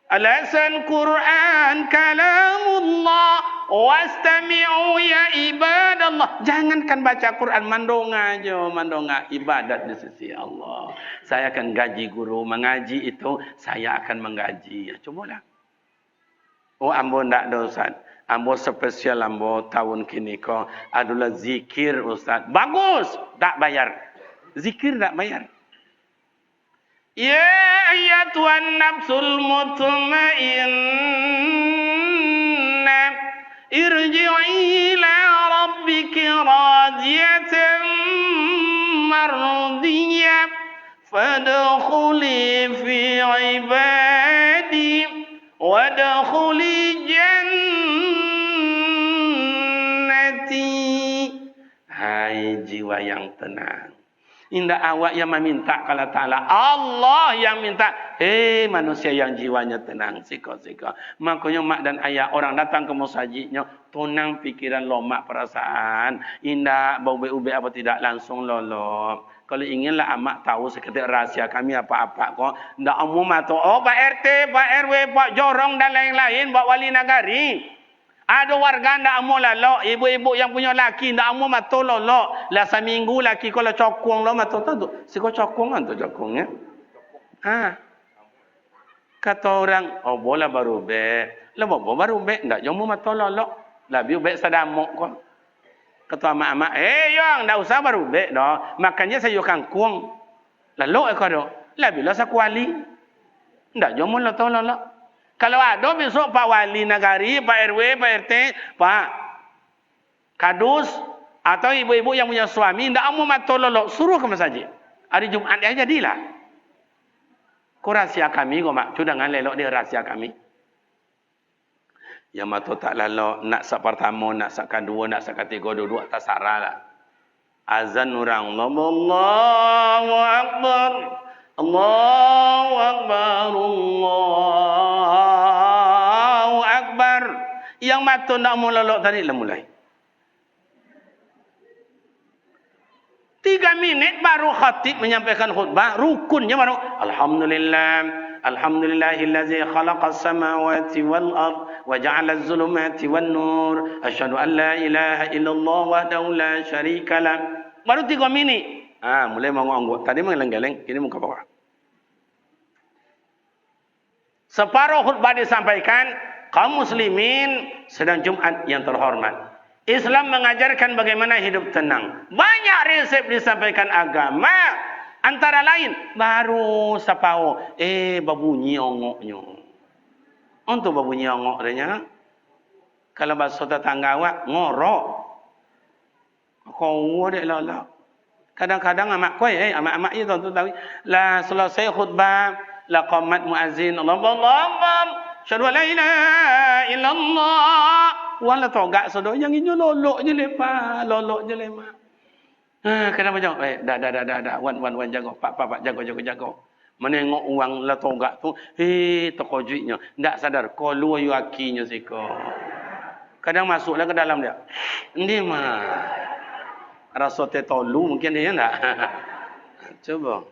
Al-Hasan Quran kalamullah wastami'u ya ibadallah. Jangankan baca Quran mandonga aja, mandonga ibadat di sisi Allah. Saya akan gaji guru mengaji itu, saya akan menggaji. Ya, cobalah. Oh, ambo ndak ada Ustaz. Ambo spesial ambo tahun kini ko adalah zikir Ustaz. Bagus, tak bayar. Zikir tak bayar. Ya ayyatuhan nafsul mutmainnah irji'i ila rabbiki radiyatan mardiyah fadkhuli fi ibadi wadkhuli jannati. Hai jiwa yang tenang. Indah awak yang meminta kalau Ta'ala. Allah yang minta. Manusia yang jiwanya tenang. Siko-siko. Makanya mak dan ayah orang datang ke musajidnya. Tenang pikiran lo mak perasaan. Indah bau-bau apa tidak langsung lolo. Kalau inginlah amak tahu seketik rahsia kami apa-apa kok. Ndak umum atau Pak RT, Pak RW, Pak Jorong dan lain-lain. Pak Wali Nagari. Ada warga ndak mau lalok, ibu-ibu yang punya laki ndak mau mato lolok. Lah seminggu laki kalau cokong lo mato tu. Siko cokongan tu cokongnya. Kata orang, oh bola baru be. Lah bola baru be ndak jomo mato lolok. Lah biu be sadamok kok. Kata mak-mak, yang ndak usah baru be doh. Makanya saya kangkung. Lalu kau doh. Lah bila sakuali. Ndak jomo mato lolok. Kalau ada besok Pak Wali Nagari, Pak RW, Pak RT, Pak Kadus, atau ibu-ibu yang punya suami, tidak mau mato lolok, suruh ke masjid. Hari Jumat dia jadilah. Kau rahsia kami, kau mak, jangan lelok dia rahsia kami. Yang mato tak lelok, nak sak pertama, nak sak kedua, nak sak ketiga, dua-dua tak sarah lah. Azan orang, Allahu Akbar. Allahu Akbar, Allahu Akbar. Yang mata nak mau lolok tadi lah mulai. 3 minit baru khatib menyampaikan khutbah. Rukunnya baru Alhamdulillah, Alhamdulillahillazi khalaqas samawati wal ard wa ja'ala az-zulumati wan nur. Asyhadu an la ilaha illallah wahdahu la syarikalah. Baru 3 minit. Mulai mengangguk. Tadi mengeleng-geleng, kini muka bawah. Separuh khutbah disampaikan, kaum muslimin sedang Jumat yang terhormat. Islam mengajarkan bagaimana hidup tenang. Banyak resep disampaikan agama. Antara lain, baru separuh. Babunyi ongoknya. Untuk babunyi ongok dia. Kalau bahasa tetangga awak, ngorok. Kau ada lah. Kadang-kadang amak kau amak-amak itu tuan tahu. Lah selesai khutbah, la qamat muazzin, Allahu Akbar. Syahadu la ilaha illallah. Wala togak sodo yang ini lolok je lepas, lolok je lemak. Kenapa jawab? Dah. Wan jaga. Pak jaga. Menengok uang la togak tu, terkejutnya. Tak sadar kalau yu akinya siko. Kadang masuklah ke dalam dia. Ini mah rasa tetolu mungkin dia enggak. Coba.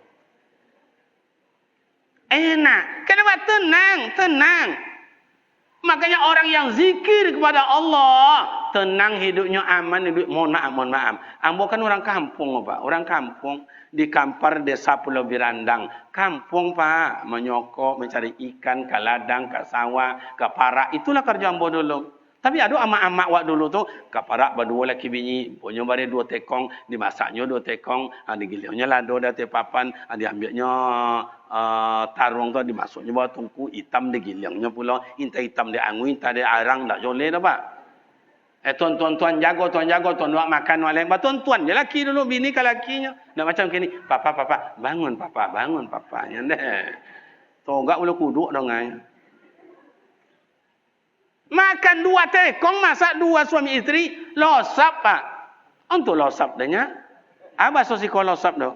Enak. Kenapa tenang. Makanya orang yang zikir kepada Allah, tenang hidupnya, aman hidup. Mohon maaf. Ambo kan orang kampung, Pak. Orang kampung di Kampar Desa Pulau Birandang. Kampung, Pak, menyokok, mencari ikan ke ladang, ke sawah, ke parak. Itulah kerja ambo dulu. Tapi ada amak-amak wak dulu tu, ke parak berdua laki bini, punya bari 2 tekong, dimasaknya 2 tekong, digilirnya lado dah tepapan, diambilnya tarung tu dimasuknya bawah tungku hitam digilirnya pula, inta hitam dia angui, inta dia arang tak joleh dah Pak. Tuan jago, tuan buat makan wak lain. Tuan je laki dulu, bini ke lakinya. Nak macam kini, papa, bangun papa. Yang deh. Togak boleh kuduk dong ay. Makan 2 tekong, masak 2 suami isteri, losap Pak. Untuk losap dahnya. Apa sosiko losap dah?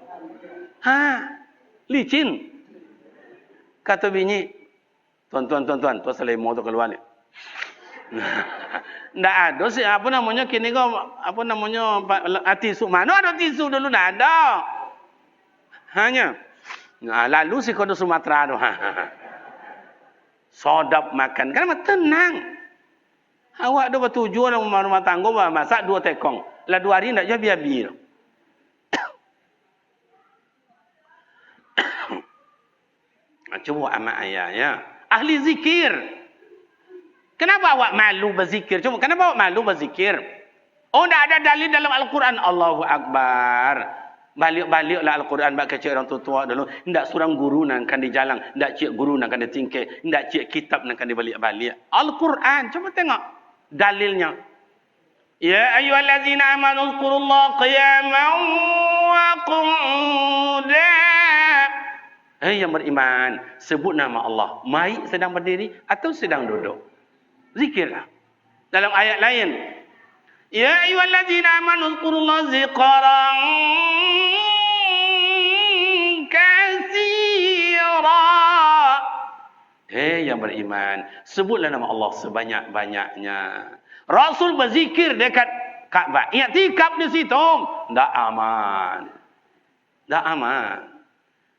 Licin. Kata bini, tuan, selemo tu keluar ni. Ndak ada sih, apa namanya kini kau, apa namanya, tisu. Mana ada tisu dulu, ndak ada. Hanya. Lalu si kode Sumatera tu. Sodap makan. Kenapa? Tenang. Awak dah bertujuan rumah tangga, masak 2 tekong. Lah 2 hari ndak jadi biar. Coba amak ayahnya. Ahli zikir. Kenapa awak malu berzikir? Coba, kenapa awak malu berzikir? Oh, tak ada dalil dalam Al-Quran. Allahu Akbar. Balik-baliklah Al-Quran bagi cik orang tua dulu. Tidak seorang guru nak di jalan. Tidak cik guru nak di tingkir. Tidak cik kitab nak dibalik-balik. Al-Quran. Coba tengok dalilnya. Ya ayyuhallazina amanu zkurullaha qiyaman wa qu'udan. Yang beriman, sebut nama Allah. Baik sedang berdiri atau sedang duduk. Zikirlah. Dalam ayat lain. Ya ayyuhallazina amanu zkurullaha zikran katsira. Yang beriman, sebutlah nama Allah sebanyak-banyaknya. Rasul berzikir dekat Kaabah. I'tikaf di situ. Tak aman.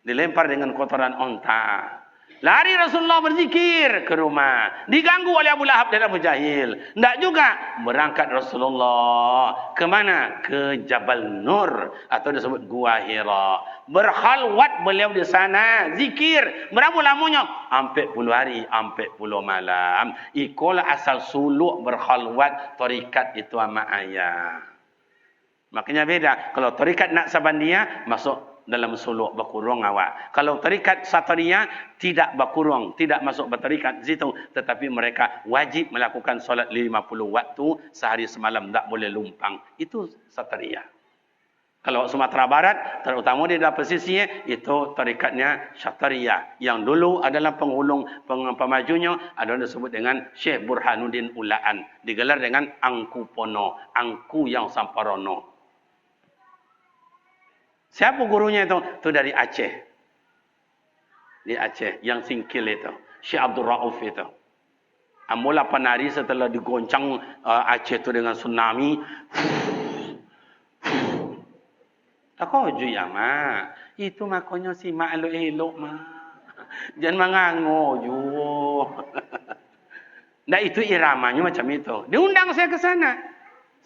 Dilempar dengan kotoran onta. Lari Rasulullah berzikir ke rumah. Diganggu oleh Abu Lahab dan Abu Jahil. Tak juga berangkat Rasulullah. Ke mana? Ke Jabal Nur. Atau disebut Gua Hira. Berkhalwat beliau di sana. Zikir. Berapa lamanya? 40 hari, 40 malam. Ikulah asal suluk berkhalwat tarikat itu sama ayah. Makanya beda. Kalau tarikat Naqsabandiyah masuk dalam suluk berkurung awak. Kalau tarikat Satariyah tidak berkurung, tidak masuk bertarikat di situ, tetapi mereka wajib melakukan solat 50 waktu sehari semalam, tak boleh lumpang. Itu Satariyah. Kalau Sumatera Barat, terutama di dalam pesisir, itu tarikatnya Syatariyah. Yang dulu adalah penghulung pemajunya ada disebut dengan Syekh Burhanuddin Ulaan, digelar dengan Angku Pono, Angku yang Samparono. Siapa gurunya itu? Itu dari Aceh. Di Aceh, yang singkil itu. Syekh Abdul Rauf itu. Ambil 8 hari setelah digoncang Aceh itu dengan tsunami. Tak kau ya mak. Itu makanya si mak elok-elok mak. Jangan mengango ju. Nah itu iramanya macam itu. Diundang saya ke sana.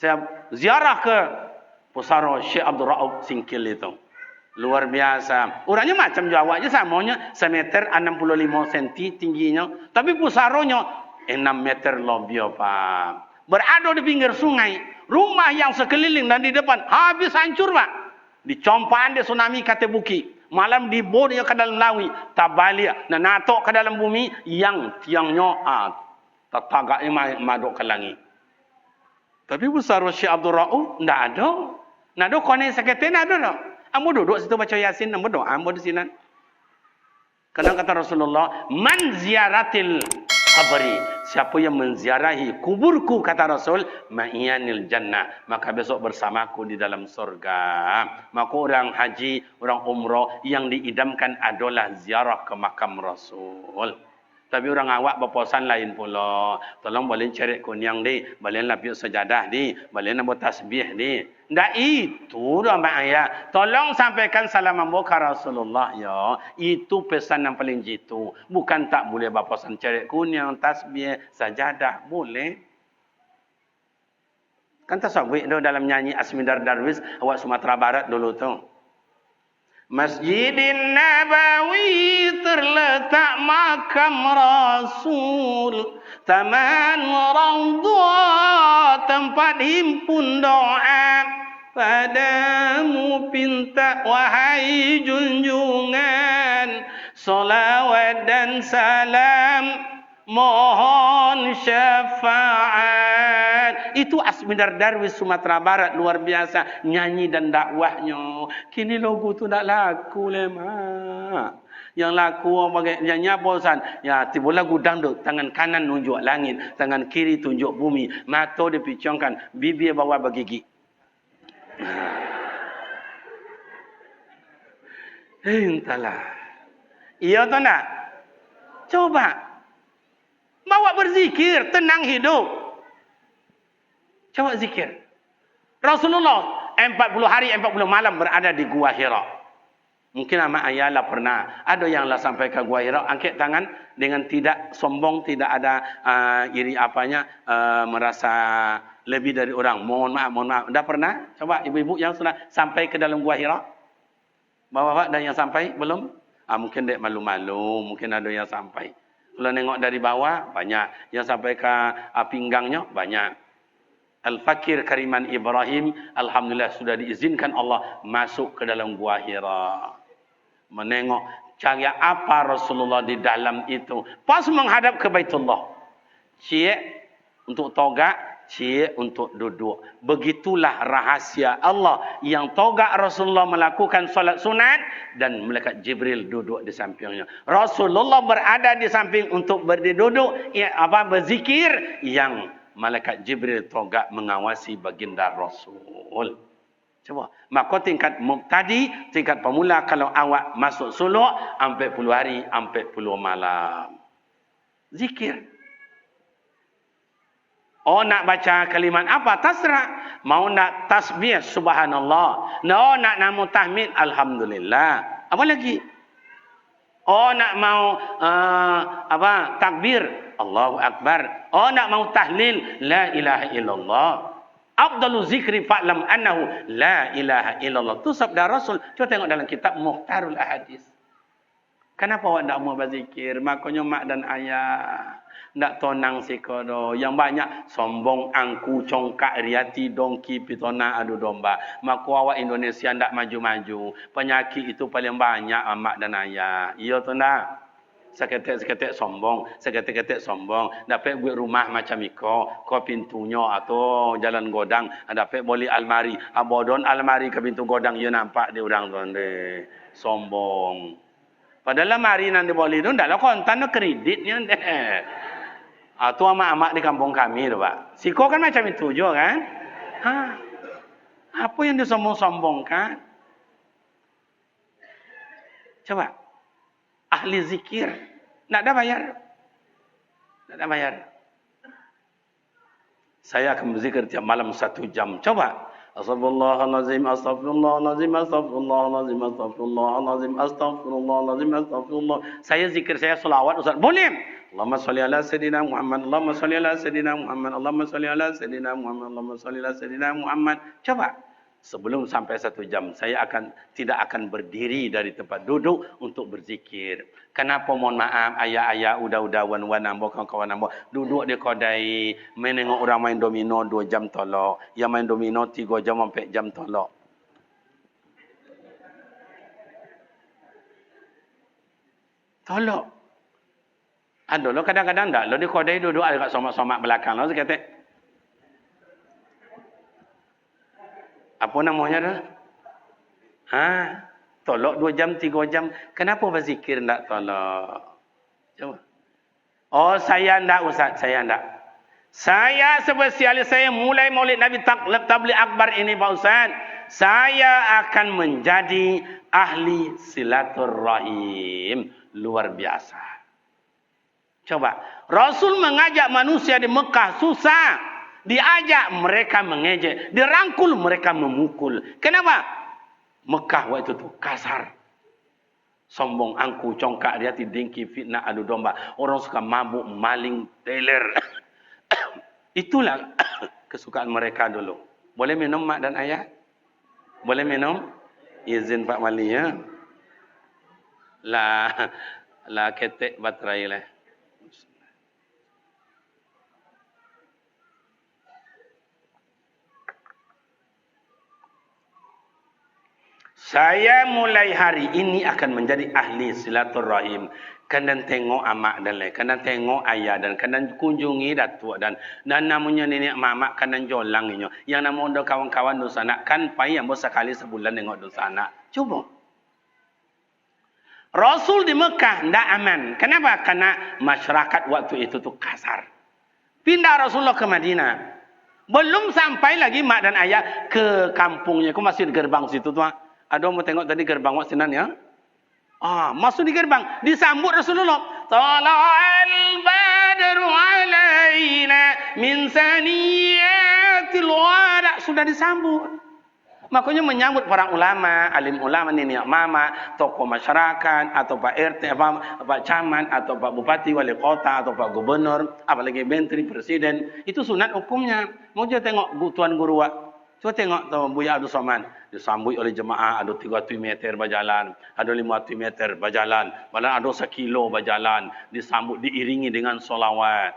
Saya ziarah ke pusara Syekh Abdul Rauf Singkil itu. Luar biasa. Orangnya macam Jawa aja samanya 1 meter 65 cm tingginya. Tapi pusaronya 6 meter lebih Pak. Berada di pinggir sungai. Rumah yang sekeliling dan di depan habis hancur Pak. Dicompaan di tsunami kata buki. Malam dibornya ke dalam laut. Tak balik. Dan natok ke dalam bumi. Yang tiangnya tatagaknya maduk ke langit. Tapi pusara Syekh Abdul Rauf tidak ada. Tidak ada konek seketin ada tak. Ambo duduk situ baca Yasin, ambo doa, ambo di sini. Karena kata Rasulullah, man ziaratil qabri, siapa yang menziarahi kuburku kata Rasul, ma'iyanil jannah, maka besok bersamaku di dalam surga. Maka orang haji, orang umrah yang diidamkan adalah ziarah ke makam Rasul. Tapi orang awak berposan lain pula. Tolong boleh cari kunyang di, boleh lapis sejadah di, boleh nak tasbih di. Ndak itu dah mak ayah. Tolong sampaikan salam ambo ke Rasulullah ya. Itu pesan yang paling jitu. Bukan tak boleh berposan cari kunyang, tasbih, sajadah, boleh. Kan tasawuf tu dalam nyanyi Asmindar Darwis awak Sumatera Barat dulu tu. Masjidin Nabawi terletak makam Rasul, taman raudhah tempat himpun doa, padamu pinta wahai junjungan, salawat dan salam mohon syafaat. Itu Asmindar Darwis Sumatera Barat luar biasa nyanyi dan dakwahnya. Kini lagu tu tak laku lemah. Yang laku bagai nyanyi apa Ustaz? Ya, tiba lagu dangdut, tangan kanan nunjuk langit, tangan kiri tunjuk bumi, mata dipicongkan, bibir bawa bergigi. Entahlah. Iya atau tak? Coba. Bawa berzikir, tenang hidup. Coba zikir. Rasulullah 40 hari 40 malam berada di Gua Hira. Mungkin amak ayahlah pernah. Ada yang lah sampai ke Gua Hira, angkat tangan dengan tidak sombong, tidak ada iri apanya, merasa lebih dari orang. Mohon maaf. Dah pernah? Coba ibu-ibu yang sudah sampai ke dalam Gua Hira. Bapak-bapak dan yang sampai belum? Mungkin dek malu-malu, mungkin ada yang sampai. Kalau nengok dari bawah, banyak. Yang sampai ke pinggangnya, banyak. Al-Fakir Kariman Ibrahim, alhamdulillah sudah diizinkan Allah masuk ke dalam Gua Hira. Menengok cara apa Rasulullah di dalam itu. Pas menghadap ke Baitullah. Cik untuk togak, cik untuk duduk. Begitulah rahasia Allah yang togak Rasulullah melakukan solat sunat dan malaikat Jibril duduk di sampingnya. Rasulullah berada di samping untuk berduduk, berzikir, yang malaikat Jibril togak mengawasi baginda Rasul. Coba. Maka tingkat mubtadi, tingkat pemula kalau awak masuk suluk, 40 hari, 40 malam. Zikir. Oh nak baca kalimat apa? Tasrah. Mau nak tasbih, subhanallah. No, nak namu tahmid, alhamdulillah. Apa lagi? Oh nak mau takbir, Allahu Akbar. Oh nak mau tahlil, la ilaha illallah. Afdalu zikri fa'lam annahu la ilaha illallah. Itu sabda Rasul. Coba tengok dalam kitab Mukhtarul Ahadis. Kenapa awak tak mau berzikir? Makanya mak dan ayah tak tonang sikodo. Yang banyak sombong, angku, congkak, riati, dongki, pitona, adu domba. Maka awak Indonesia tak maju-maju. Penyakit itu paling banyak mak dan ayah. Iya atau tak? Seketik-seketik sombong, seketik-ketik sombong. Dapat buat rumah macam iko, kau pintunya atau jalan godang, dapat boleh almari. Abodon almari ke pintu godang, ia nampak di orang tu deh. Sombong. Padahal almari nanti boleh tu, ndaklah kontan kreditnya deh. Tu amak-amak di kampung kami tu Pak. Siko kan macam itu juga kan? Apa yang disombong-sombongkan? Coba. Ahli zikir. Tak ada bayar. Tak ada bayar. Saya akan berzikir tiap malam 1 jam. Coba. Astaghfirullahalazim, astaghfirullahalazim, astaghfirullahalazim, astaghfirullahalazim, astaghfirullahalazim, astagfirullah. Saya zikir, saya selawat Ustaz. Boleh. Allahumma shalli ala sayyidina Muhammad, Allahumma shalli ala sayyidina Muhammad, Allahumma shalli ala sayyidina Muhammad, Allahumma shalli ala sayyidina Muhammad. Coba. Sebelum sampai 1 jam, saya tidak akan berdiri dari tempat duduk untuk berzikir. Kenapa mohon maaf, ayah-ayah, udah wan-wan ambo, kawan-kawan ambo, duduk di kedai, menengok orang main domino 2 jam tolok, yang main domino 3 jam sampai jam tolok. Tolok. Ada lo kadang-kadang tak, lo di kedai duduk ada kat somak-somak belakang lo, saya kata, apa namanya dah? Tolok 2 jam, 3 jam. Kenapa berzikir tak tolok? Coba. Oh, saya tak Ustaz, saya tak. Saya spesialis, saya mulai Maulid Nabi Tabligh Akbar ini Pak Ustaz. Saya akan menjadi ahli silaturrahim. Luar biasa. Coba. Rasul mengajak manusia di Mekah susah. Diajak mereka mengejek, dirangkul mereka memukul. Kenapa? Mekah waktu itu kasar. Sombong, angku, congkak, dia dengki, fitnah, adu domba. Orang suka mabuk, maling, teler. Itulah kesukaan mereka dulu. Boleh minum mak dan ayah? Boleh minum? Izin Pak Wali ya. Lah ketek baterai lah. Saya mulai hari ini akan menjadi ahli silaturrahim. Kena tengok amak dan lain. Kena tengok ayah dan kena kunjungi datuk dan namanya nenek mamak kena jolang ini. Yang nama ada kawan-kawan dosa anak kan payah sekali sebulan tengok dosa anak. Cuba. Rasul di Mekah tidak aman. Kenapa? Karena masyarakat waktu itu tu kasar. Pindah Rasulullah ke Madinah. Belum sampai lagi mak dan ayah ke kampungnya. Aku masih di gerbang situ tu. Ada mau tengok tadi gerbang wak sinan ya? Masuk di gerbang, disambut Rasulullah. Tala'al badru alaina min saniyatil wada. Sudah disambut. Makanya menyambut para ulama, alim ulama, nenek mama, tokoh masyarakat, atau Pak RT, Pak Camat, atau Pak Bupati, Wali Kota, atau Pak Gubernur, apalagi Menteri, Presiden. Itu sunat hukumnya. Mau je tengok Tuan Guru wak. Coba tengok tu Buya Abdul Somad disambut oleh jemaah, ada 300 meter berjalan, ada 500 meter berjalan, malah ada 1 kilo berjalan, disambut diiringi dengan solawat.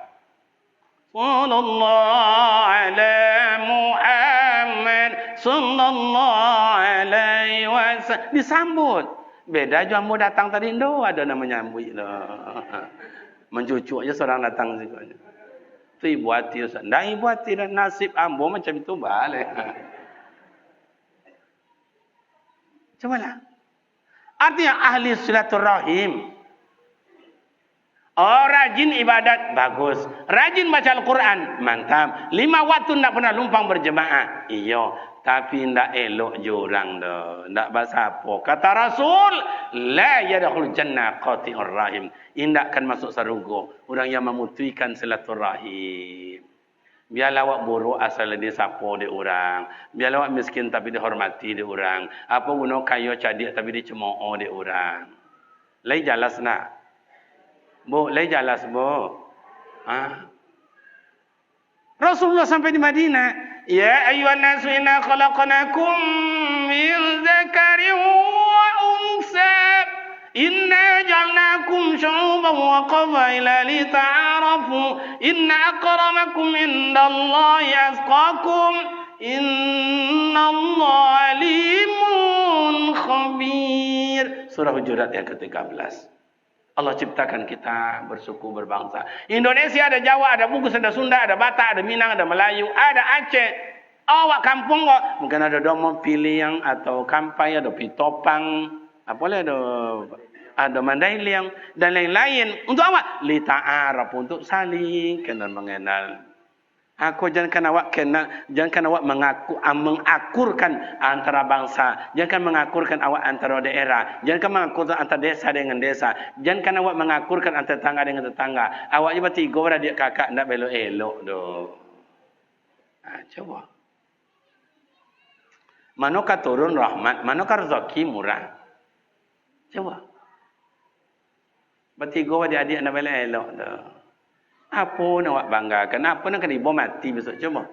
Sallallahu ala Muhammad sallallahu alaihi wasallam, disambut. Beda jamu datang tadi ada namanya nyambut lah. Mencucuk aja seorang datang sikatnya. Tu ibu hati Ustaz. Dah ibu hati dan nasib ambo macam itu balik. Cobalah. Artinya ahli silaturrahim. Oh, rajin ibadat, bagus. Rajin baca Al-Quran, mantap. 5 waktu tidak pernah lumpang berjemaah. Iya, tapi tidak elok jurang dah. Tidak bahasa apa. Kata Rasul, la yadkhul jannah qati'ur rahim. Tidak akan masuk surga orang yang memutuikan silaturahim. Biarlah awak buruk asal dia sapa dia orang. Biarlah awak miskin tapi dihormati dia orang. Apa guna kaya cadik tapi dicemooh dia orang. Lai jelas nak? Bu, lai jelas bu. Rasulullah sampai di Madinah. Ya ayyuhan nasu inna khalaqnakum min dzakarin wa unsa. Inna ja'alnakum syu'uban wa qabaila lita'arafu. Inna akramakum indallahi atqakum. Innallaha alimun khabir. Surah Hujurat yang ke-13. Allah ciptakan kita bersuku berbangsa. Indonesia ada Jawa, ada Bugis, ada Sunda, ada Batak, ada Minang, ada Melayu, ada Aceh. Awak kampung kok. Mungkin ada domo piliang atau kampai, ada pitopang, apalagi ada Mandailing dan lain-lain. Untuk apa? Lita'araf, untuk saling kenal mengenal. Jangan awak mengakurkan antara bangsa. Jangan mengakurkan awak antara daerah. Jangan mengakurkan antara desa dengan desa. Jangan awak mengakurkan antara tetangga dengan tetangga. Awak je bertiga beradik kakak, nak belok elok doh. Coba. Manakah turun rahmat, manakah rezeki murah. Coba. Bertiga adik-adik nak bela elok dah. Apa nak awak banggakan? Apa nak kena ibu mati besok? Coba.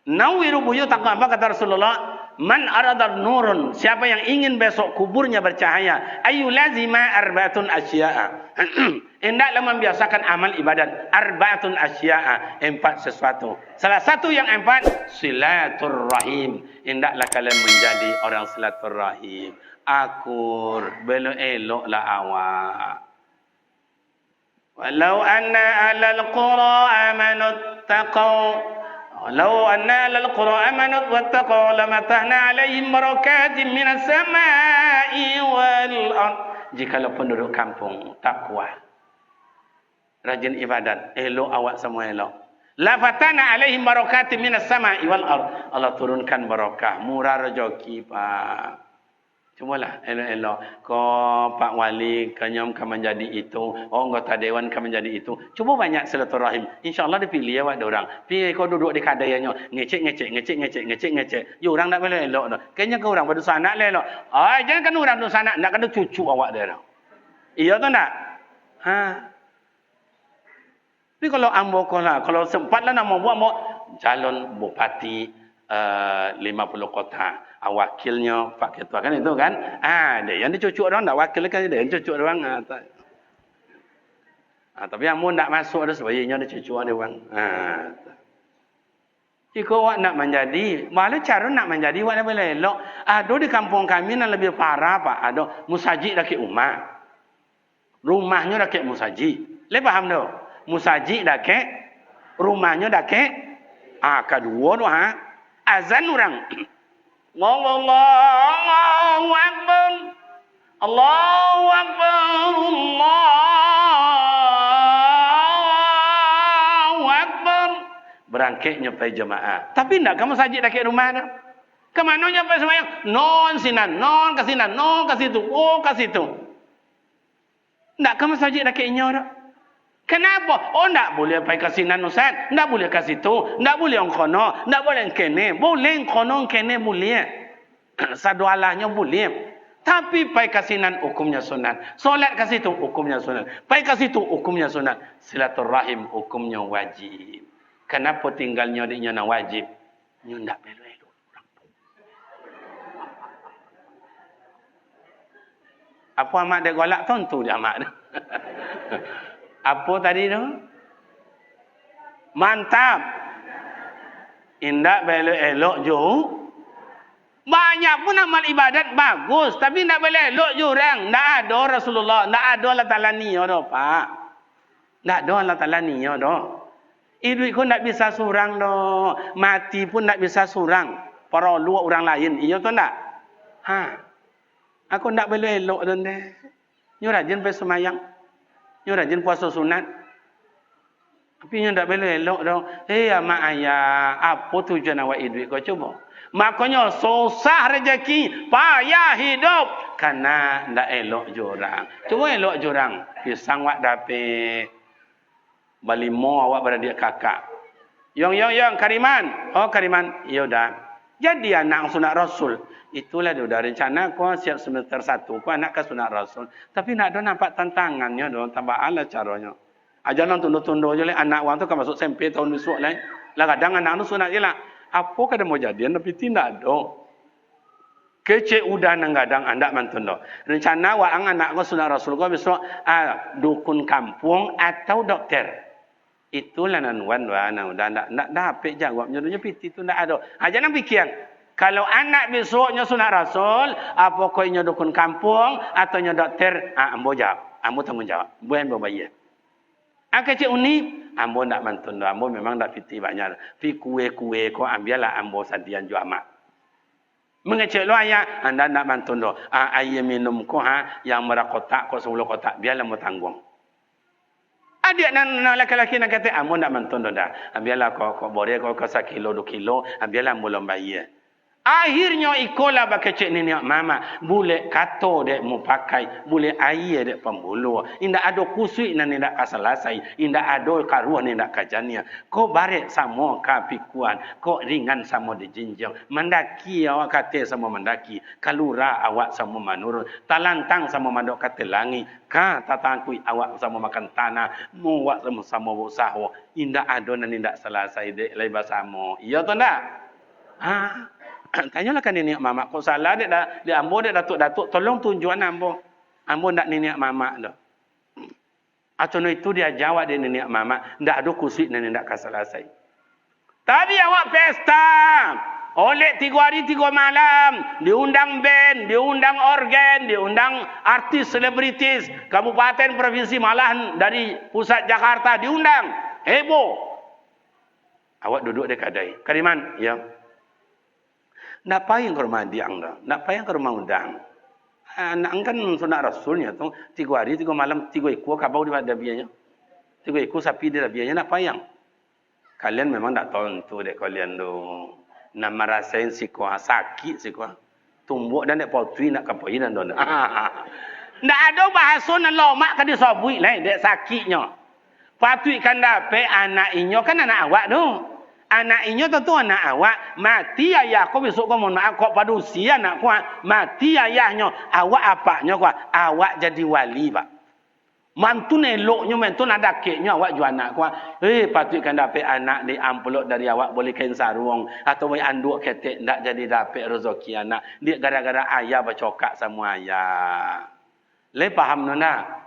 Nawiru buyutakum, apa kata Rasulullah? Man aradar nurun, siapa yang ingin besok kuburnya bercahaya, ayu lazima arba'atun asya'a. Hendaklah membiasakan amal ibadat arba'atun asya'a, 4 sesuatu. Salah satu yang 4, silaturrahim. Hendaklah kalian menjadi orang silaturrahim. Akur, belo eloklah awak. Walau anna alal qura amanu taqaw Walau anna alal qura amanu wattaqaw lamatahna alaihim barakatin minas samai wal ard. Jikalau penduduk kampung takwa, rajin ibadat, elok awak semua elok. La fatana alaihim barakatin minas samai wal ard. Allah turunkan barakah, murah rezeki pak. Cumalah elok-elok. Kau Pak Wali kenyam kan menjadi itu. Oh, anggota dewan kan menjadi itu. Cuba banyak silaturahim. InsyaAllah dipilih awak orang. Pilih kau duduk di kadainya. Ngecek. You orang nak boleh elok dah. Kayaknya kau orang pada sanak lah elok. Ah, jangan kan orang pada sanak. Nak kena cucu awak dia. Iya tu tak? Ha. Tapi kalau ambo lah, kalau sempatlah nak mau buat mau calon bupati 50 kota. Wakilnya Pak Ketua kan itu kan. Dia yang dicucuk orang tak wakil kan dia yang cucuk orang. Tapi yang mau nak masuk ada sebaiknya dicucuk ada orang. Jika awak nak menjadi, malah cara nak menjadi awak nak boleh elok. Ada di kampung kami yang lebih parah pak. Ada musajid dekat rumah. Rumahnya dekat musajid. Le faham tu? Musajid dekat rumahnya dekat. Kedua tu azan orang. Allahu Akbar. Allahu Akbar. Allahu Akbar. Berangkat nyampai jemaah. Tapi enggak kamu sajid dekat rumah dah. Ke mana nyampai sembahyang? Non sinan, non ke sinan, non ke situ, oh ke situ. Enggak kamu sajid dekat inyo dah. Kenapa? Oh, tak boleh pergi ke sinan Ustaz. Tak boleh ke situ. Tak boleh orang kono. Tak boleh kene. Boleh kono kene boleh. Sadualahnya boleh. Tapi pergi ke sinan hukumnya sunat. Solat ke situ hukumnya sunat. Pergi ke situ hukumnya sunat. Silaturrahim hukumnya wajib. Kenapa tinggalnya dia nak wajib? Dia tak boleh. Apa amat dia golak? Tentu dia amat. Apa tadi tu? Mantap. Indak bela elok jo. Banyak pun amal ibadat bagus, tapi ndak bela elok jo orang. Ndak ada Rasulullah, ndak ada Allah Taala niyo doh, Pak. Ndak ada Allah Taala niyo doh. Hidup kau ndak bisa surang doh. Mati pun ndak bisa surang. Perlu orang lain. Iya tu ndak? Aku ndak bela elok don deh. Nyu rajin pergi semayang. Nyo rajin puasa sunat. Tapi nyo tak boleh elok dah. Mak ayah, apa tujuan awak hidup kau coba? Makanya susah rezeki, payah hidup karena ndak elok jorang. Cuba elok jorang. Pisang awak dapat. Balimo awak beradik kakak. Yang Kariman. Oh Kariman, ya dah. Jadi anak sunat Rasul. Itulah dia dah rencana kau siap semester 1 kau anak ke sunat Rasul. Tapi nak ada nampak tantangannya doh, tambah ala caranya. Jangan tunduk-tunduk je lah anak orang tu kan masuk SMP tahun besok lah. Lah kadang anak tu sunat je lah. Apa kada mau jadian tapi tidak ada. Kecik udah nang kadang anda mantun doh. Rencana waang anak kau sunat Rasul kau besok dukun kampung atau dokter. Itulah nanuan wana udah ndak dapat jawab nyonya piti tu ndak ada. Jangan fikir. Kalau anak besoknya sunat Rasul, apa kau nya dukun kampung atau nya dokter, ambo jawab, ambo tanggung jawab, bukan ambo bayar. Kecik uni, ambo ndak mantun, ambo memang ndak piti banyak. Pi kue-kue kau ambillah ambo sadian jo amat. Mengecek lo ayah, anda ndak mantun do. Ayah minum kau yang merah kotak kau 10 kotak, biarlah ambo tanggung. Adik nak laki-laki nak kata, ambo ndak mantun do dah. Biarlah kau boleh kau 1 kilo 2 kilo, biarlah ambo lom bayar. Akhirnya ikola bakecek nenek mama. Boleh kato dek mu pakai. Boleh air dek pembuluh. Indak ada kusui na nenek kasalasai. Indak ada karuan nenek kajania. Kau barek sama kapikuan. Kau ringan sama di jinjang. Mendaki awak kata sama mendaki. Kalura awak sama manurun. Talantang sama mandok kata langi. Ka tatangkui awak sama makan tanah. Muwak sama usaha. Indak ada na nenek salasai dek lebar sama. Iya tu ndak? Tanyalah kan nenek mama, kau salah dia ambo dia datuk tolong tunjuan ambo ndak nenek mama dah. Atau itu dia jawab dia nenek mama, ndak ada kusik nenek ndak kasalasai. Tapi awak pesta, oleh 3 hari 3 malam, diundang band, diundang organ, diundang artis selebritis, kabupaten provinsi malahan dari pusat Jakarta diundang, heboh. Awak duduk di kadai, Kariman, ya. Nak payah ke rumah dia anda, nak payah ke rumah undang. Anak kan sunat rasulnya tu 3 hari 3 malam 3 ekor kabau di pada bianya. 3 ekor sapi di bianya nak payah. Kalian memang tak tahu tu dek kalian tu. Nak merasain si kuah sakit si kuah. Tumbuk dan dek potri nak kapoi dan don. Ndak ada bahasa nak lomak kan disobui lain dek sakitnya. Patui kan dapat anak inyo kan anak awak tu. Anak inyo tentu anak awak. Mati ayah kau besok kau mohon maaf kau pada usia anak kau. Mati ayahnya. Awak apaknya kau. Awak jadi wali pak. Mantu neloknya mantu nak dakiknya awak jual anak kau. Patutkan dapat anak di amplop dari awak boleh kain sarung. Atau boleh anduk ketek tak jadi dapat rezeki anak. Dia gara-gara ayah bercokak sama ayah. Le faham nona?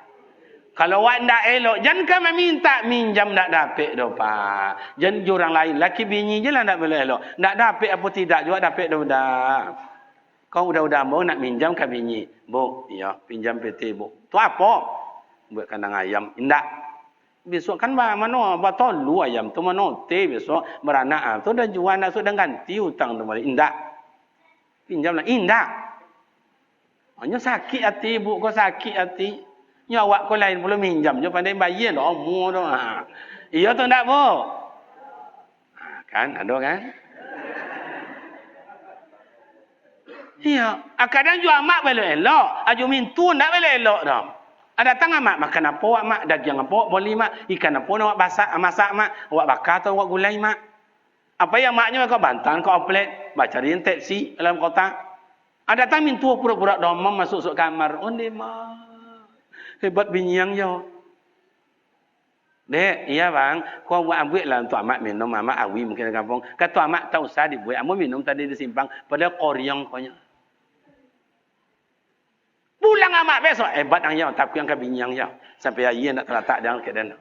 Kalau awak ndak elok, jangan kau minta minjam ndak dapat dah pak. Jangan orang lain, laki bini je lah ndak boleh elok. Ndak dapat apa tidak juga dapat dah. Kau udah mau nak minjam ke bini. Bu, ya, pinjam PT bu. Tu apa? Buat kandang ayam. Ndak. Besok kan mana batal lu ayam tu mana te besok beranak tu dah jual nak sudah ganti hutang tu balik. Ndak. Pinjam lah. Ndak. Hanya sakit hati ibu kau sakit hati. Awak kau lain belum minjam je pandai bayar dah umur tu. Iya tu ndak bu? Kan ada kan? Iya, kadang jual mak boleh elok, aju mintu ndak boleh elok dah. Ada datang mak makan apa awak mak, daging apa boleh mak, ikan apa awak masak mak, awak bakar atau awak gulai mak. Apa yang maknya kau bantan kau oplet, baca cariin taksi dalam kota. Ada datang mintu pura-pura domam masuk kamar. Onde mak. Hebat binyang yo. Dek, iya bang, kau buat ambil lah untuk amak minum, amak awi mungkin di kampung. Kata amak tak usah dibuat, amak minum tadi disimpang, padahal koryang konya. Pulang amak besok, hebat ang yo, tapi yang ke binyang yo. Sampai ayah nak terletak dalam keadaan.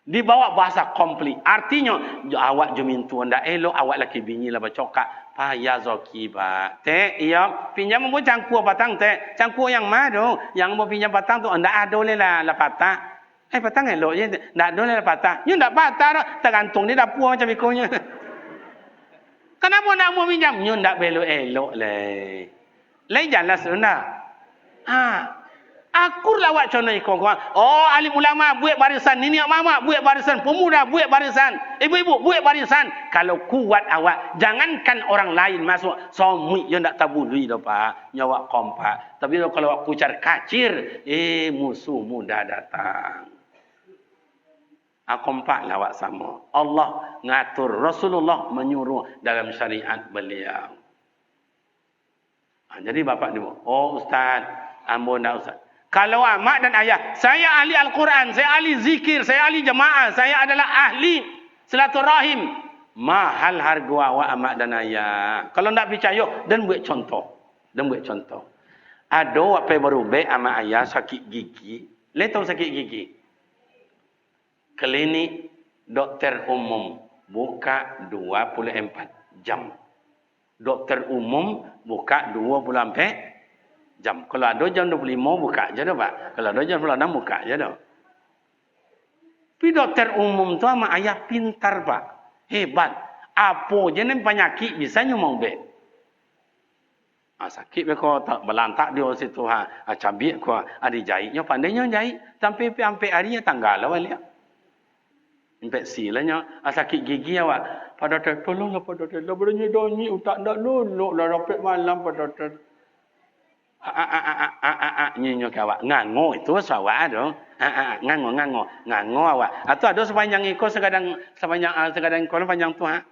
Dibawa bahasa komplit. Artinya, awak jumin tu anda elok, awak laki bini lah bercokak. Payah zoki pak. Teh, iya, pinjam mau cangkul patang teh. Cangkul yang mana? Yang mau pinjam patang tu anda ada le lah patah. Patang elok je. Ndak ada le patah. Nya ndak patah dah. Tergantung di dapur macam ikonya. Kenapa nak mau pinjam? Nya ndak elok le. Lain jalan sudah. Akur lawak contoh ikon kawan. Oh, alim ulama buat barisan. Nenek mama buat barisan. Pemuda buat barisan. Ibu-ibu buat barisan. Kalau kuat awak, jangankan orang lain masuk. Suami yang tak tabului dah pak. Nyawa kompak. Tapi kalau awak kucar kacir, musuh muda datang. Kompak lawak sama. Allah ngatur. Rasulullah menyuruh dalam syariat beliau. Jadi bapak dia, oh ustaz, ambo nak ustaz. Kalau mak dan ayah, saya ahli Al-Quran, saya ahli zikir, saya ahli jemaah, saya adalah ahli silaturahim. Mahal harga awak mak dan ayah. Kalau tak percaya, dan buat contoh. Ada waktu baru baik mak ayah sakit gigi. Lihat tahu sakit gigi. Klinik dokter umum buka 24 jam. Dokter umum buka 24 jam. Kalau ada jam 25 buka je dah pak. Kalau ada jam 26 buka je dah. Tapi dokter umum tu sama ayah pintar pak. Hebat. Apa je ni penyakit bisa nyumau be. Sakit be ko tak belantak dia situ cabik ko ada jahitnya pandainya jahit sampai harinya tanggal lah balik. Infeksi lah nya. Sakit gigi awak. Pak Doktor, tolonglah Pak Doktor. Dah bernyi-donyi, tak nak luluk dah dapat malam Pak Doktor. Nyenyo kawak. Ngango itu sawak tu. Ngango awak. Atau ada sepanjang ikut sepanjang ikut panjang tu ha.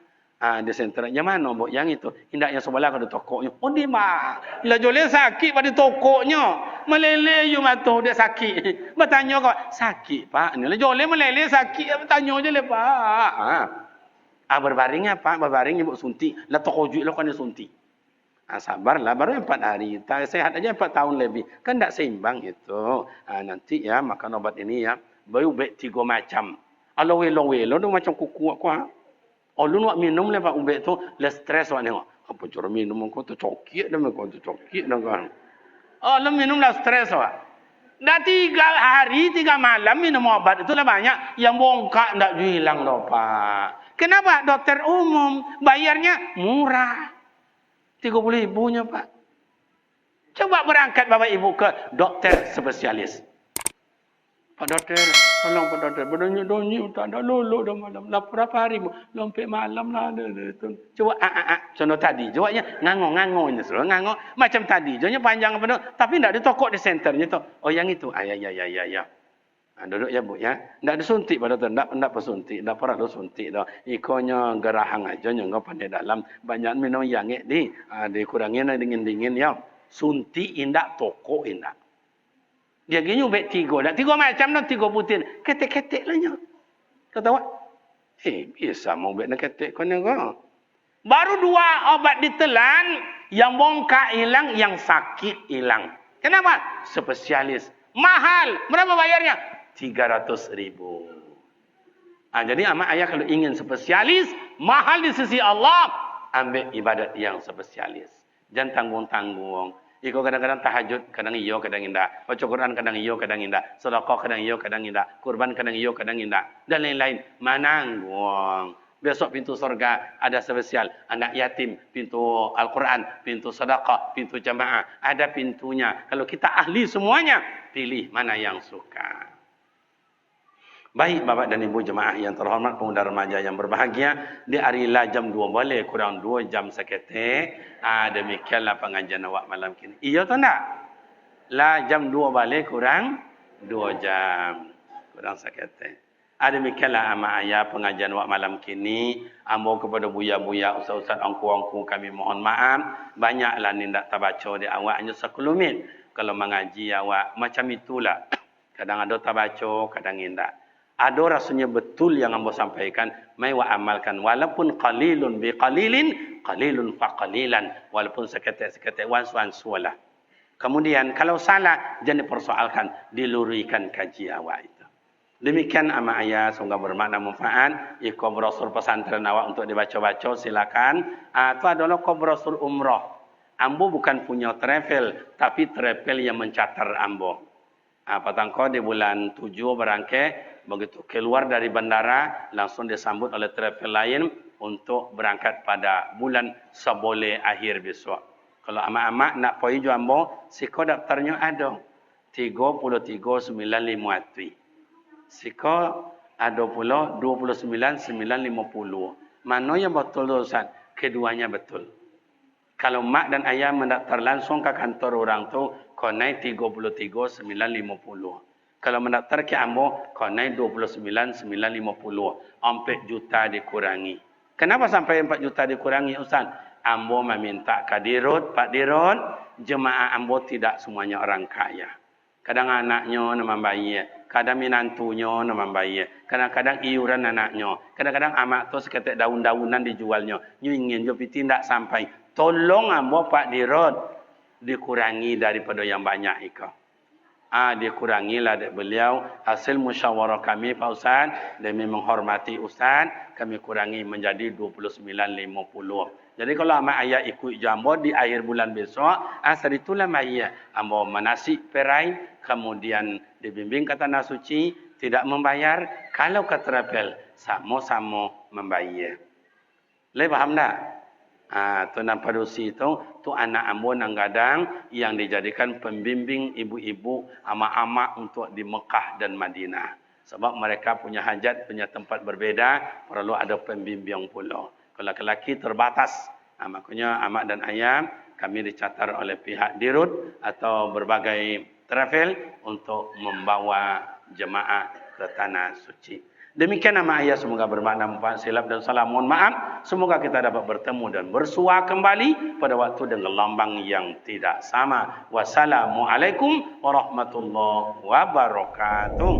Di center. Yang mana bok yang itu? Hendaknya sebelah kada tokoknya. Oh di mah. Lah jole sakit pada tokoknya. Melele you matu dia sakit. Bertanya kau, sakit Pak. Ni lah jole melele sakit. Bertanya je le Pak. Berbaring apa? Berbaring ibu suntik. Lah tokojuk lah kan dia suntik. Sabarlah, baru 4 hari. Tak sehat aja 4 tahun lebih. Kan tak seimbang itu. Nanti ya, makan obat ini ya. Baru ubat 3 macam. Kalau welo-welo tu macam kuku aku. Lu nak minum lepas ubat tu, le stres awak tengok. Apa cara minum kau tu cokit dah kau tu cokit dah kan. Lu minum lah stres awak. Dah 3 hari, 3 malam minum obat itu lah banyak. Yang bongkak tak hilang dah Pak. Kenapa? Dokter umum bayarnya murah. 30.000-nya Pak. Coba berangkat Bapak Ibu ke dokter spesialis. Pak Dokter, tolong Pak Dokter. Berdonyi-donyi, tak ada luluk dah malam. Lah berapa hari? Lompek malam lah. Coba, contoh tadi. Jawabnya, ngango. Ngango. Macam tadi. Jawabnya panjang apa tu. Tapi tak ditokok di senternya tu. Oh yang itu. Ya. Duduk ya Bu ya. Tak ada suntik Pak Dokter. Tak bersuntik. Tak pernah suntik dah. Ikonya gerahang aja. Nggak pandai dalam. Banyak minum yang di. Dikurangin dingin-dingin ya. Suntik indak tokok indak. Dia gini ubek 3. Tak 3 macam dah 3 putin. Ketek-ketek lah nya. Kau tahu? Biasa mau ubek nak ketek kau ni kau. Baru 2 obat ditelan. Yang bongkak hilang. Yang sakit hilang. Kenapa? Spesialis. Mahal. Berapa bayarnya? 300.000. Jadi amak ayah kalau ingin spesialis, mahal di sisi Allah, ambil ibadat yang spesialis. Jangan tanggung-tanggung. Iko kadang-kadang tahajud, kadang iyo, kadang indah. Baca Quran kadang iyo, kadang indah. Sedekah kadang iyo, kadang indah. Kurban kadang iyo, kadang indah. Dan lain-lain. Mananggung. Besok pintu surga ada spesial. Anak yatim, pintu Al-Quran, pintu sedekah, pintu jamaah. Ada pintunya. Kalau kita ahli semuanya, pilih mana yang suka. Baik Bapak dan Ibu jemaah yang terhormat, pemuda remaja yang berbahagia, di hari lah jam 2 boleh kurang 2 jam seketik. Demikianlah pengajian awak malam kini. Iya atau tak? Lah jam 2 balik kurang 2 jam. Kurang seketik. Demikianlah amak ayah pengajian awak malam kini. Ambo kepada buya-buya, ustaz-ustaz angku-angku kami mohon maaf. Banyaklah ni tak terbaca di awak hanya sekelumit. Kalau mengaji awak macam itulah. Kadang ada terbaca, kadang tidak. Ada rasanya betul yang ambo sampaikan, mai wa amalkan walaupun qalilun bi qalilin, qalilun fa qalilan, walaupun seketik-seketik wan-wan. Kemudian kalau salah jangan dipersoalkan, diluruskan kaji awak itu. Demikian amak ayah, semoga bermakna manfaat. Iko brosur pesantren awak untuk dibaca-baca silakan. Itu adalah brosur umrah. Ambo bukan punya travel, tapi travel yang mencatar ambo. Patangko di bulan 7 berangkai, begitu keluar dari bandara, langsung disambut oleh travel lain untuk berangkat pada bulan sebole akhir besok. Kalau amak-amak nak pergi Jambo, siko daftarnya ada. 33.950. Siko ada pula 29.950. Mana yang betul Ustaz? Keduanya betul. Kalau mak dan ayah mendaftar langsung ke kantor orang tu, konai 33.950. Kalau mendaftar ke Ambo, konai 29.950. 4 juta dikurangi. Kenapa sampai 4 juta dikurangi Ustaz? Ambo meminta ke Dirut, Pak Dirut, jemaah Ambo tidak semuanya orang kaya. Kadang anaknya nama bayar, kadang minantunya nama bayar, kadang-kadang iuran anaknya, kadang-kadang amak tu seketik daun-daunan dijualnya. Nyu ingin jo piti tidak sampai. Tolong Ambo Pak Dirut dikurangi daripada yang banyak itu. Dikurangilah dari beliau hasil musyawarah kami Pak Ustaz, demi menghormati Ustaz, kami kurangi menjadi 29.50. Jadi kalau amak ayah ikut Jambo di akhir bulan besok, asal itulah ayah Ambo manasik perai, kemudian dibimbing ke tanah suci, tidak membayar. Kalau ke travel, sama-sama membayar. Boleh faham tak? Tuan Padusi itu anak Ambo nang gadang yang dijadikan pembimbing ibu-ibu, amak-amak untuk di Mekah dan Madinah. Sebab mereka punya hajat, punya tempat berbeza, perlu ada pembimbing pula. Kalau lelaki terbatas, maknanya amak dan ayam kami dicatat oleh pihak dirut atau berbagai travel untuk membawa jemaah ke tanah suci. Demikian nama ayah, semoga bermakna manfaat, silap dan salah mohon maaf. Semoga kita dapat bertemu dan bersua kembali pada waktu dengan lambang yang tidak sama. Wassalamualaikum warahmatullahi wabarakatuh.